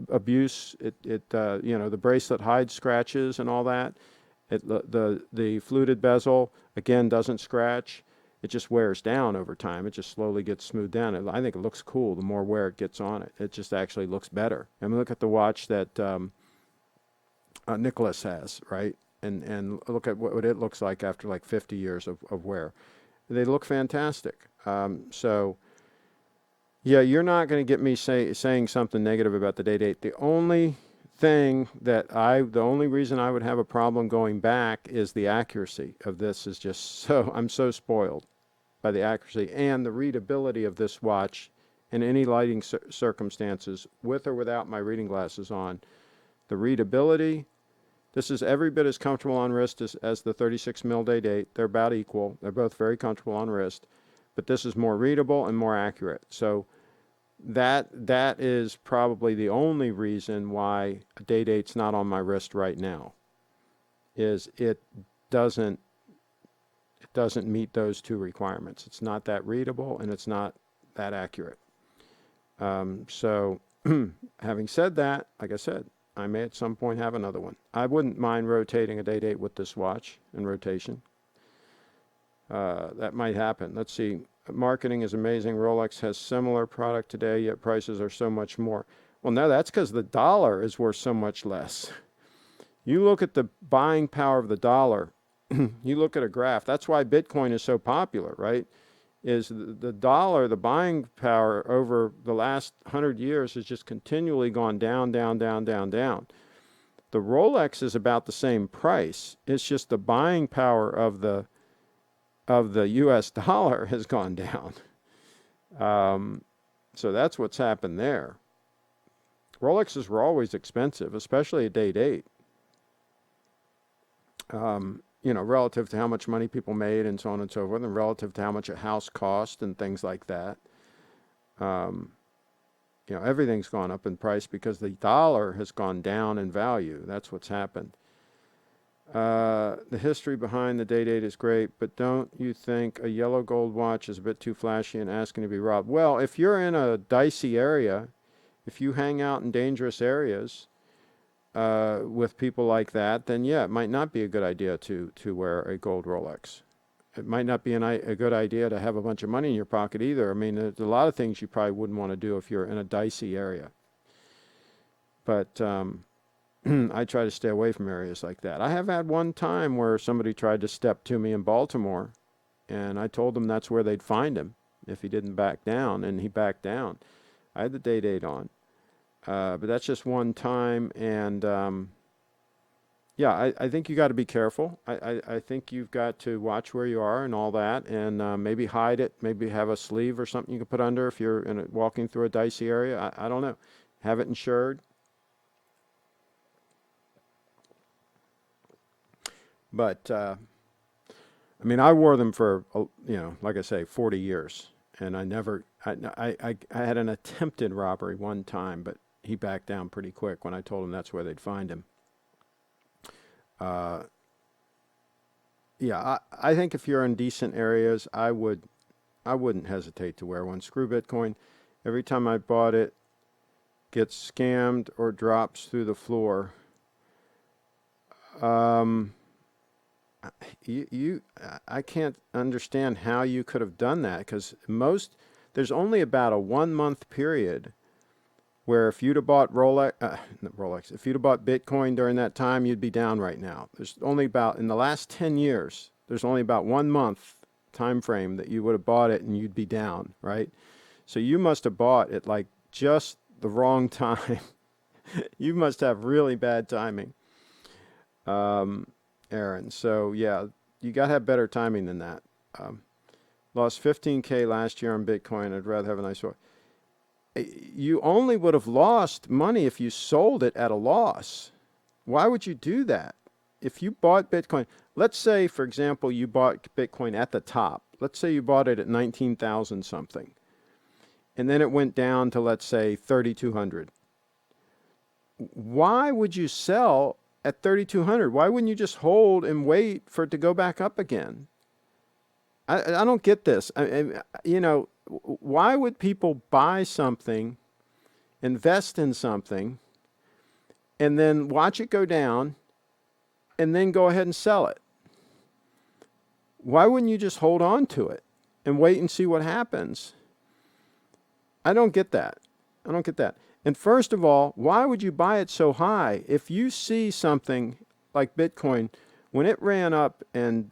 abuse. The bracelet hides scratches and all that. The fluted bezel again doesn't scratch. It just wears down over time. It just slowly gets smoothed down. I think it looks cool the more wear it gets on it. It just actually looks better. I mean, look at the watch that Nicholas has, right? And look at what it looks like after like 50 years of wear. They look fantastic. So, yeah, you're not going to get me saying something negative about the Date-8. The only reason I would have a problem going back is the accuracy of this is just I'm so spoiled by the accuracy and the readability of this watch in any lighting circumstances, with or without my reading glasses on. The readability, this is every bit as comfortable on wrist as the 36 mil Date-8. They're about equal. They're both very comfortable on wrist, but this is more readable and more accurate. So that is probably the only reason why a Date-8's not on my wrist right now, is it doesn't meet those two requirements. It's not that readable and it's not that accurate. So having said that, like I said, I may at some point have another one. I wouldn't mind rotating a Date-8 with this watch in rotation. That might happen. Let's see. Marketing is amazing. Rolex has similar product today, yet prices are so much more. Well, no, that's because the dollar is worth so much less. You look at the buying power of the dollar, you look at a graph. That's why Bitcoin is so popular, right? Is the dollar, the buying power over the last 100 years has just continually gone down, down, down, down, down. The Rolex is about the same price. It's just the buying power of the U.S. dollar has gone down. So that's what's happened there. Rolexes were always expensive, especially at date 8. Relative to how much money people made and so on and so forth, and relative to how much a house cost and things like that. Everything's gone up in price because the dollar has gone down in value. That's what's happened. The history behind the date 8 is great, but don't you think a yellow gold watch is a bit too flashy and asking to be robbed? Well, if you're in a dicey area, if you hang out in dangerous areas with people like that, then yeah, it might not be a good idea to wear a gold Rolex. It might not be a good idea to have a bunch of money in your pocket either. I mean, there's a lot of things you probably wouldn't want to do if you're in a dicey area. But I try to stay away from areas like that. I have had one time where somebody tried to step to me in Baltimore, and I told them that's where they'd find him if he didn't back down, and he backed down. I had the date 8 on. But that's just one time, and I think you got to be careful. I think you've got to watch where you are and all that, and maybe hide it. Maybe have a sleeve or something you can put under if you're walking through a dicey area. I don't know. Have it insured. But I wore them for like I say, 40 years, and I had an attempted robbery one time, but he backed down pretty quick when I told him that's where they'd find him. I think if you're in decent areas, I wouldn't hesitate to wear one. Screw Bitcoin. Every time I bought it, gets scammed or drops through the floor. I can't understand how you could have done that, because there's only about a 1 month period where if you'd have bought if you'd have bought Bitcoin during that time, you'd be down right now. There's only about, in the last 10 years, there's only about 1 month time frame that you would have bought it and you'd be down, right? So you must have bought it like just the wrong time. You must have really bad timing, Aaron. So yeah, you got to have better timing than that. Lost 15K last year on Bitcoin. I'd rather have a nice one. You only would have lost money if you sold it at a loss. Why would you do that? If you bought Bitcoin, let's say, for example, you bought Bitcoin at the top. Let's say you bought it at 19,000 something. And then it went down to, let's say, 3,200. Why would you sell at 3,200? Why wouldn't you just hold and wait for it to go back up again? I don't get this. Why would people buy something, invest in something, and then watch it go down, and then go ahead and sell it? Why wouldn't you just hold on to it and wait and see what happens? I don't get that. And first of all, why would you buy it so high? If you see something like Bitcoin, when it ran up in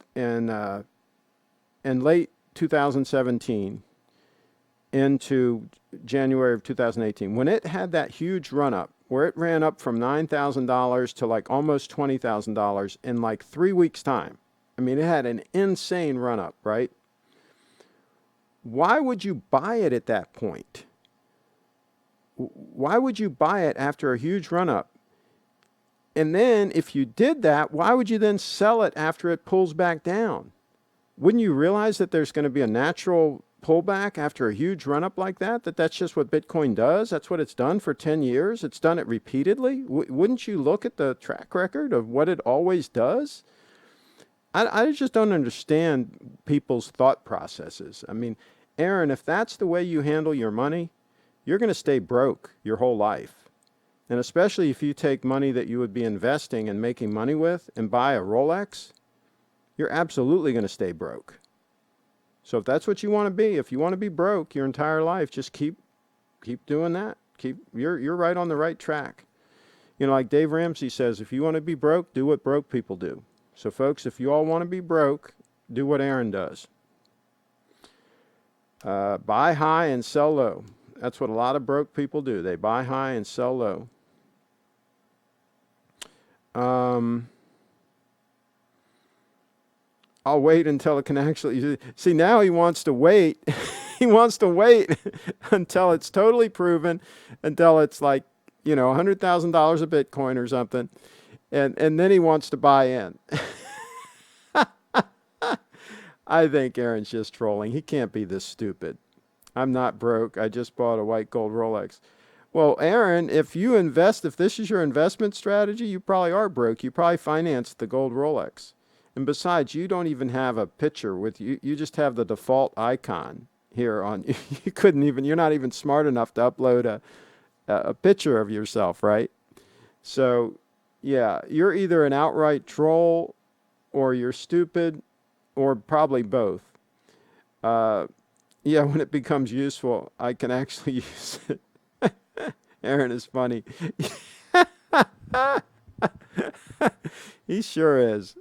late 2017 into January of 2018, when it had that huge run up, where it ran up from $9,000 to like almost $20,000 in like 3 weeks' time. I mean, it had an insane run up, right? Why would you buy it at that point? Why would you buy it after a huge run up? And then if you did that, why would you then sell it after it pulls back down? Wouldn't you realize that there's going to be a natural pullback after a huge run up like that? That's just what Bitcoin does. That's what it's done for 10 years. It's done it repeatedly. Wouldn't you look at the track record of what it always does? I just don't understand people's thought processes. I mean, Aaron, if that's the way you handle your money, you're going to stay broke your whole life. And especially if you take money that you would be investing and making money with and buy a Rolex, you're absolutely going to stay broke. So if that's what you want to be, if you want to be broke your entire life, just keep doing that. You're right on the right track. You know, like Dave Ramsey says, if you want to be broke, do what broke people do. So folks, if you all want to be broke, do what Aaron does. Buy high and sell low. That's what a lot of broke people do. They buy high and sell low. I'll wait until it can actually... See, now he wants to wait. He wants to wait until it's totally proven, until it's like, you know, $100,000 a Bitcoin or something. And then he wants to buy in. I think Aaron's just trolling. He can't be this stupid. I'm not broke. I just bought a white gold Rolex. Well, Aaron, if this is your investment strategy, you probably are broke. You probably financed the gold Rolex. And besides, you don't even have a picture with you. You just have the default icon here on. You're not even smart enough to upload a picture of yourself, right? So, yeah, you're either an outright troll or you're stupid or probably both. Yeah, when it becomes useful, I can actually use it. Aaron is funny. He sure is.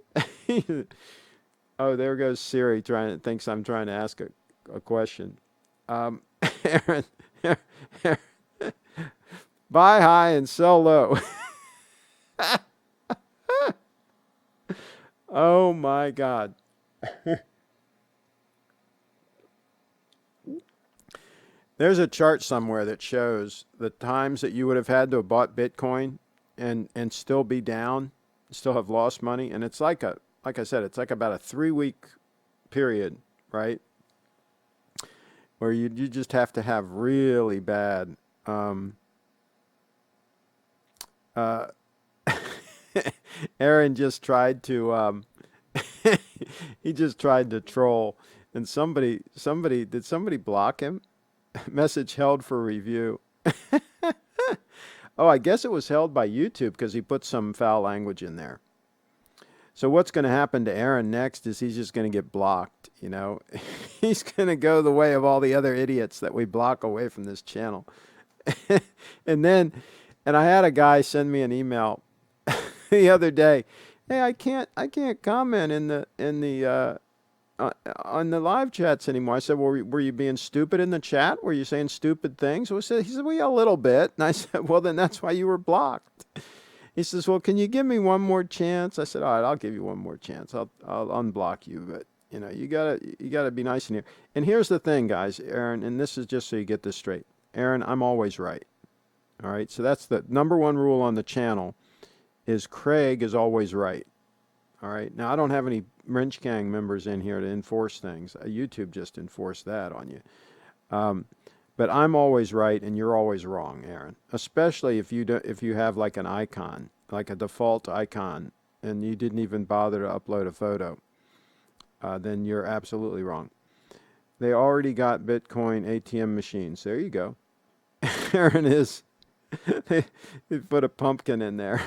Oh, there goes Siri thinks I'm trying to ask a question. Aaron, buy high and sell low. Oh my God. There's a chart somewhere that shows the times that you would have had to have bought Bitcoin and still be down, still have lost money. And it's like I said, it's like about a 3-week period, right? Where you just have to have really bad, Aaron just tried to, he just tried to troll, and did somebody block him? Message held for review. Oh, I guess it was held by YouTube because he put some foul language in there. So what's going to happen to Aaron next is he's just going to get blocked, you know. He's going to go the way of all the other idiots that we block away from this channel. And I had a guy send me an email the other day. Hey, I can't comment in the on the live chats anymore. I said, well, were you being stupid in the chat? Were you saying stupid things? He said, well, yeah, a little bit. And I said, well, then that's why you were blocked. He says, well, can you give me one more chance? I said, all right, I'll give you one more chance. I'll unblock you, but you know, you gotta be nice in here. And here's the thing, guys, Aaron, and this is just so you get this straight. Aaron, I'm always right. All right, so that's the number one rule on the channel is Craig is always right. All right, now I don't have any Wrench Gang members in here to enforce things. YouTube just enforced that on you. But I'm always right and you're always wrong, Aaron. Especially if you have like an icon, like a default icon, and you didn't even bother to upload a photo, then you're absolutely wrong. They already got Bitcoin ATM machines. There you go. Aaron is. They put a pumpkin in there.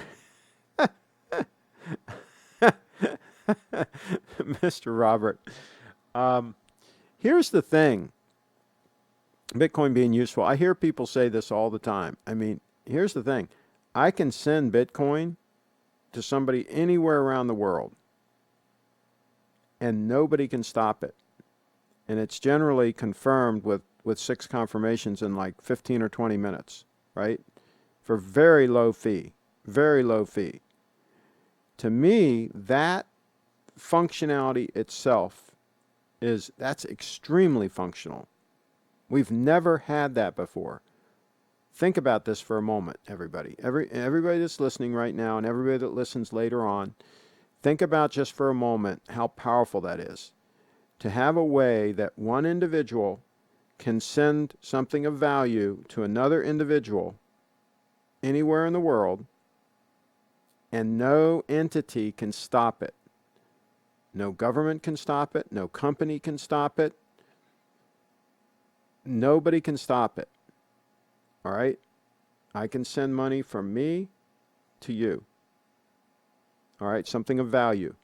Mr. Robert. Here's the thing. Bitcoin being useful. I hear people say this all the time. I mean, here's the thing. I can send Bitcoin to somebody anywhere around the world, and nobody can stop it. And it's generally confirmed with 6 confirmations in like 15 or 20 minutes, right? For very low fee. Very low fee. To me, that functionality itself that's extremely functional. We've never had that before. Think about this for a moment, everybody. Everybody that's listening right now and everybody that listens later on, think about just for a moment how powerful that is. To have a way that one individual can send something of value to another individual anywhere in the world, and no entity can stop it. No government can stop it. No company can stop it. Nobody can stop it. All right? I can send money from me to you. All right? Something of value.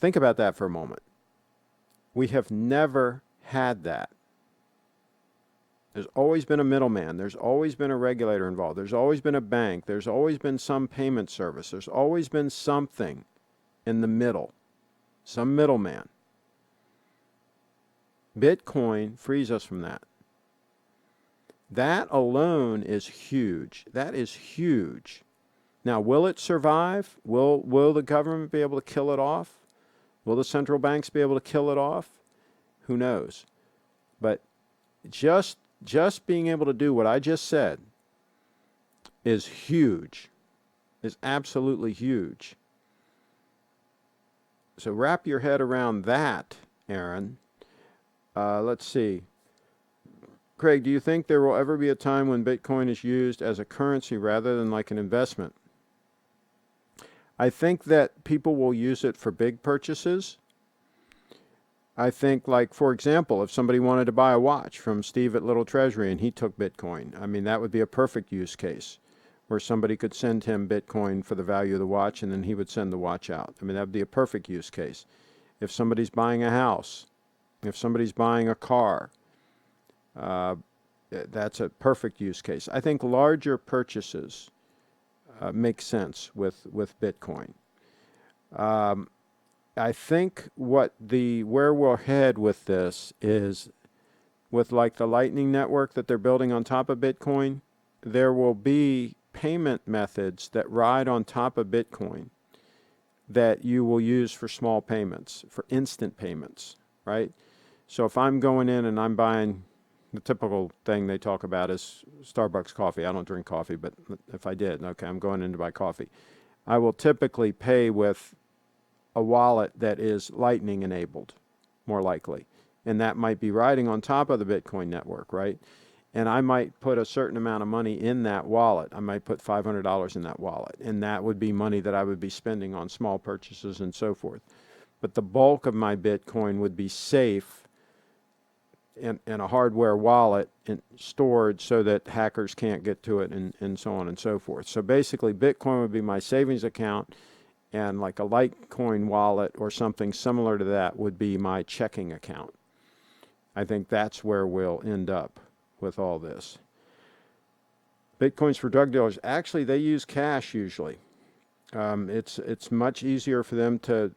Think about that for a moment. We have never had that. There's always been a middleman. There's always been a regulator involved. There's always been a bank. There's always been some payment service. There's always been something in the middle, some middleman. Bitcoin frees us from that. That alone is huge. That is huge. Now, will it survive? Will the government be able to kill it off? Will the central banks be able to kill it off? Who knows? But just being able to do what I just said is huge, is absolutely huge. So wrap your head around that, Aaron. Let's see. Craig, do you think there will ever be a time when Bitcoin is used as a currency rather than like an investment? I think that people will use it for big purchases. I think, like, for example, if somebody wanted to buy a watch from Steve at Little Treasury and he took Bitcoin, I mean, that would be a perfect use case where somebody could send him Bitcoin for the value of the watch and then he would send the watch out. I mean, that would be a perfect use case. If somebody's buying a house, if somebody's buying a car, that's a perfect use case. I think larger purchases make sense with Bitcoin. I think where we'll head with this is with like the Lightning Network that they're building on top of Bitcoin, there will be payment methods that ride on top of Bitcoin that you will use for small payments, for instant payments, right? So if I'm going in and I'm buying, the typical thing they talk about is Starbucks coffee. I don't drink coffee, but if I did, okay, I'm going in to buy coffee. I will typically pay with a wallet that is Lightning enabled, more likely. And that might be riding on top of the Bitcoin network, right? And I might put a certain amount of money in that wallet. I might put $500 in that wallet. And that would be money that I would be spending on small purchases and so forth. But the bulk of my Bitcoin would be safe in a hardware wallet and stored so that hackers can't get to it and so on and so forth. So basically, Bitcoin would be my savings account, and like a Litecoin wallet or something similar to that would be my checking account. I think that's where we'll end up with all this. Bitcoin's for drug dealers. Actually, they use cash usually. It's much easier for them to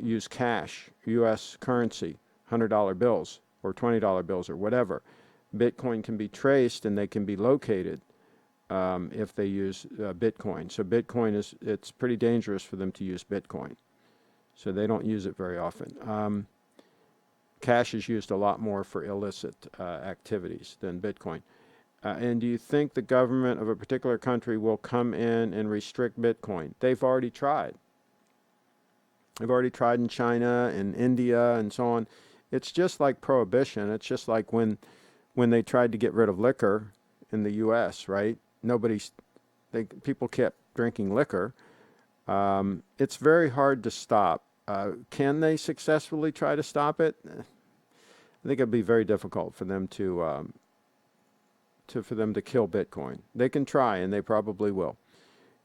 use cash, U.S. currency, $100 bills or $20 bills or whatever. Bitcoin can be traced and they can be located if they use Bitcoin. So Bitcoin it's pretty dangerous for them to use Bitcoin. So they don't use it very often. Cash is used a lot more for illicit activities than Bitcoin. And do you think the government of a particular country will come in and restrict Bitcoin? They've already tried. They've already tried in China and India and so on. It's just like prohibition. It's just like when they tried to get rid of liquor in the U.S., right? People kept drinking liquor. It's very hard to stop. Can they successfully try to stop it? I think it'd be very difficult for them to kill Bitcoin. They can try, and they probably will.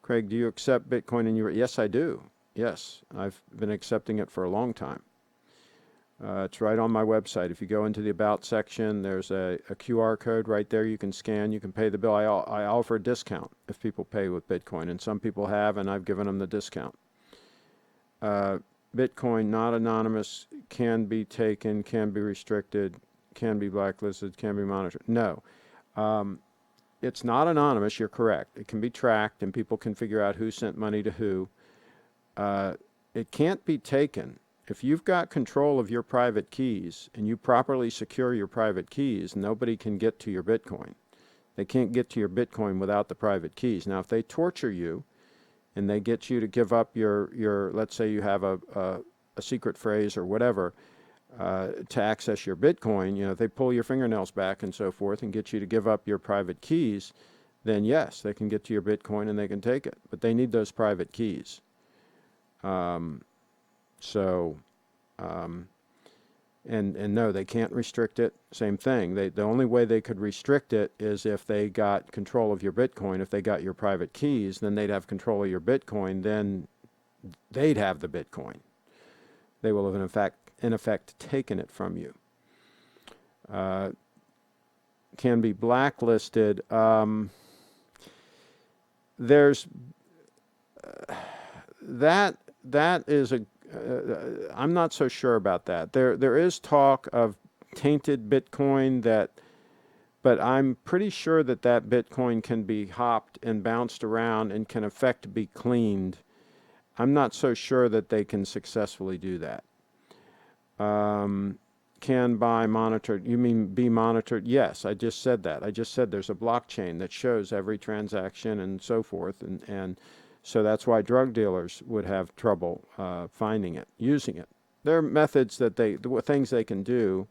Craig, do you accept Bitcoin in your? Yes, I do. Yes, I've been accepting it for a long time. It's right on my website. If you go into the About section, there's a QR code right there you can scan. You can pay the bill. I offer a discount if people pay with Bitcoin, and some people have, and I've given them the discount. Bitcoin, not anonymous, can be taken, can be restricted, can be blacklisted, can be monitored. No. It's not anonymous. You're correct. It can be tracked, and people can figure out who sent money to who. It can't be taken. If you've got control of your private keys and you properly secure your private keys, nobody can get to your Bitcoin. They can't get to your Bitcoin without the private keys. Now, if they torture you and they get you to give up your let's say you have a secret phrase or whatever to access your Bitcoin, if they pull your fingernails back and so forth and get you to give up your private keys, then yes, they can get to your Bitcoin and they can take it. But they need those private keys. And no, they can't restrict it. Same thing. The only way they could restrict it is if they got control of your Bitcoin. If they got your private keys, then they'd have control of your Bitcoin. Then they'd have the Bitcoin. They will have in effect taken it from you. can be blacklisted. There's that is a I'm not so sure about that. There is talk of tainted Bitcoin but I'm pretty sure that Bitcoin can be hopped and bounced around and can affect be cleaned. I'm not so sure that they can successfully do that. Can buy monitored. You mean be monitored? Yes, I just said that. I just said there's a blockchain that shows every transaction and so forth, and so that's why drug dealers would have trouble finding it, using it. There are methods that things they can do,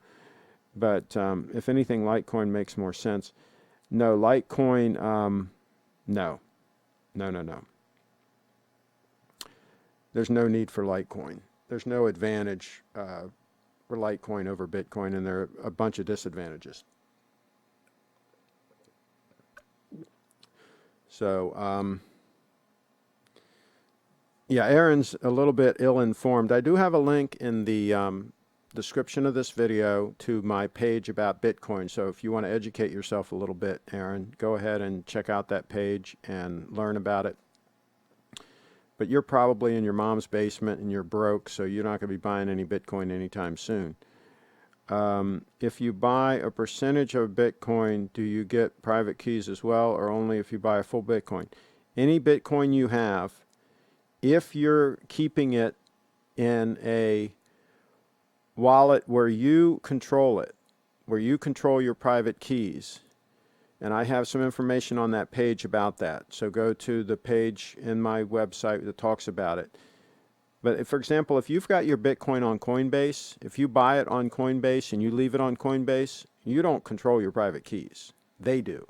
but if anything, Litecoin makes more sense. No, Litecoin, no. There's no need for Litecoin. There's no advantage for Litecoin over Bitcoin, and there are a bunch of disadvantages. So, yeah, Aaron's a little bit ill-informed. I do have a link in the description of this video to my page about Bitcoin. So if you want to educate yourself a little bit, Aaron, go ahead and check out that page and learn about it. But you're probably in your mom's basement and you're broke, so you're not going to be buying any Bitcoin anytime soon. If you buy a percentage of Bitcoin, do you get private keys as well, or only if you buy a full Bitcoin? Any Bitcoin you have, if you're keeping it in a wallet where you control it, where you control your private keys, and I have some information on that page about that. So go to the page in my website that talks about it. But if, for example, if you've got your Bitcoin on Coinbase, if you buy it on Coinbase and you leave it on Coinbase, you don't control your private keys. They do.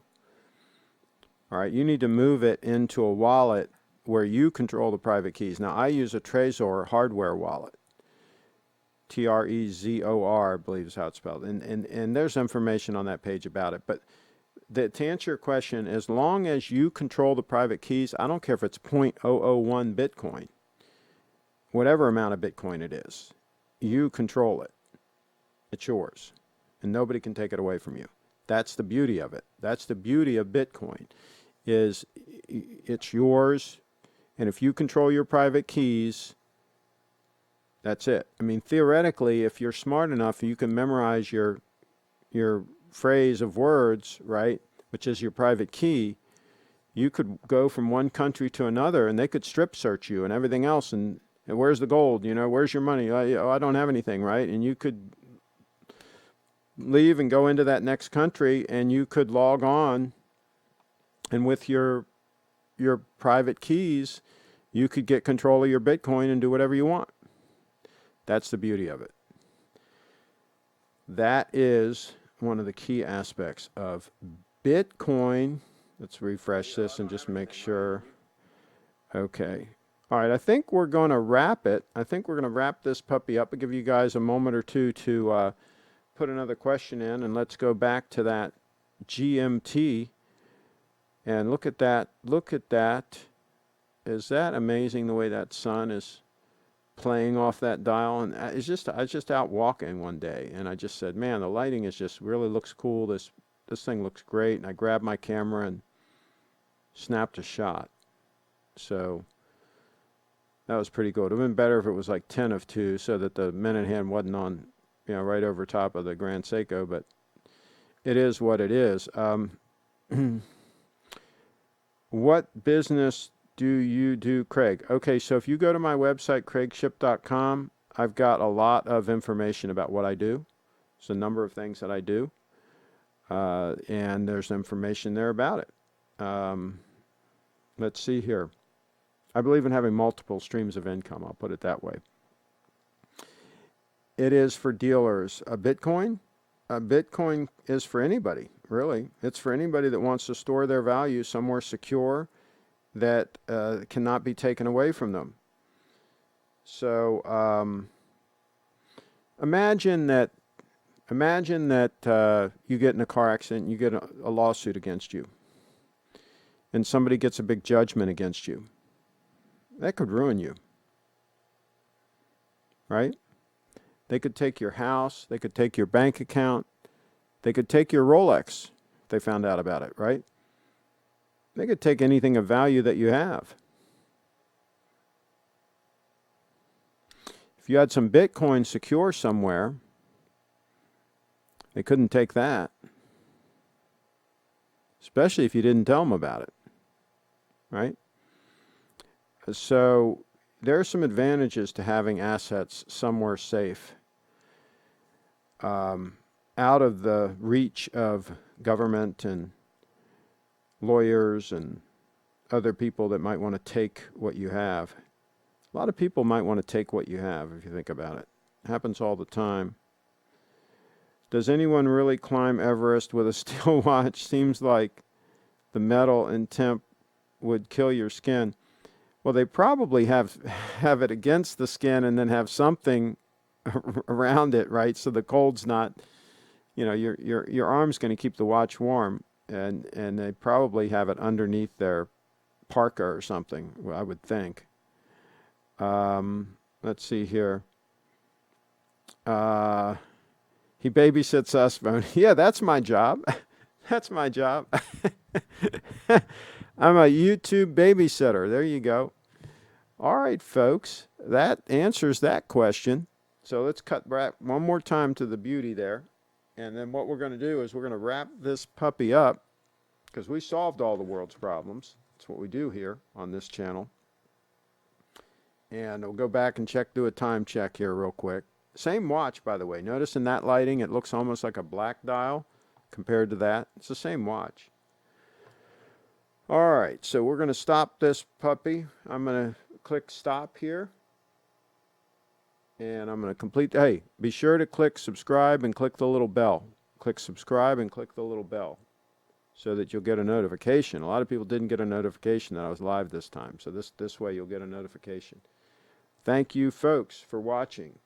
All right, you need to move it into a wallet where you control the private keys. Now, I use a Trezor hardware wallet. Trezor, I believe is how it's spelled. And there's information on that page about it. But to answer your question, as long as you control the private keys, I don't care if it's 0.001 Bitcoin, whatever amount of Bitcoin it is, you control it. It's yours. And nobody can take it away from you. That's the beauty of it. That's the beauty of Bitcoin, is it's yours. And if you control your private keys, that's it. I mean, theoretically, if you're smart enough, you can memorize your phrase of words, right, which is your private key. You could go from one country to another, and they could strip search you and everything else. And where's the gold? You know, where's your money? I don't have anything, right? And you could leave and go into that next country, and you could log on, and with your private keys, you could get control of your Bitcoin and do whatever you want. That's the beauty of it. That is one of the key aspects of Bitcoin. Let's refresh this and just make sure. Okay. All right, I think we're going to wrap it. I think we're going to wrap this puppy up. I'll give you guys a moment or two to put another question in, and let's go back to that GMT. And look at that. Look at that. Is that amazing the way that sun is playing off that dial? And I was just out walking one day, and I just said, man, the lighting is just really looks cool. This thing looks great. And I grabbed my camera and snapped a shot. So that was pretty cool. It would have been better if it was like 10 of 2 so that the minute hand wasn't on, you know, right over top of the Grand Seiko, but it is what it is. What business do you do, Craig? Okay, so if you go to my website, CraigShipp.com, I've got a lot of information about what I do. It's a number of things that I do, and there's information there about it. Let's see here. I believe in having multiple streams of income, I'll put it that way. It is for dealers. Bitcoin is for anybody, really. It's for anybody that wants to store their value somewhere secure that cannot be taken away from them. So imagine that you get in a car accident and you get a lawsuit against you, and somebody gets a big judgment against you. That could ruin you, right? They could take your house, they could take your bank account, they could take your Rolex, if they found out about it, right? They could take anything of value that you have. If you had some Bitcoin secure somewhere, they couldn't take that. Especially if you didn't tell them about it, right? So there are some advantages to having assets somewhere safe, out of the reach of government and lawyers and other people that might want to take what you have. A lot of people might want to take what you have, if you think about it. It happens all the time. Does anyone really climb Everest with a steel watch? Seems like the metal and temp would kill your skin. Well, they probably have it against the skin and then have something around it, right? So the cold's not, your arm's going to keep the watch warm, and they probably have it underneath their parka or something, I would think. Let's see here. He babysits us, phone. Yeah, that's my job. That's my job. I'm a YouTube babysitter. There you go. All right, folks. That answers that question. So let's cut back one more time to the beauty there. And then what we're going to do is we're going to wrap this puppy up, because we solved all the world's problems. That's what we do here on this channel. And we'll go back and do a time check here real quick. Same watch, by the way. Notice in that lighting, it looks almost like a black dial compared to that. It's the same watch. All right, so we're going to stop this puppy. I'm going to click stop here. And I'm going to complete. Hey, be sure to click subscribe and click the little bell. Click subscribe and click the little bell so that you'll get a notification. A lot of people didn't get a notification that I was live this time. So this way you'll get a notification. Thank you, folks, for watching.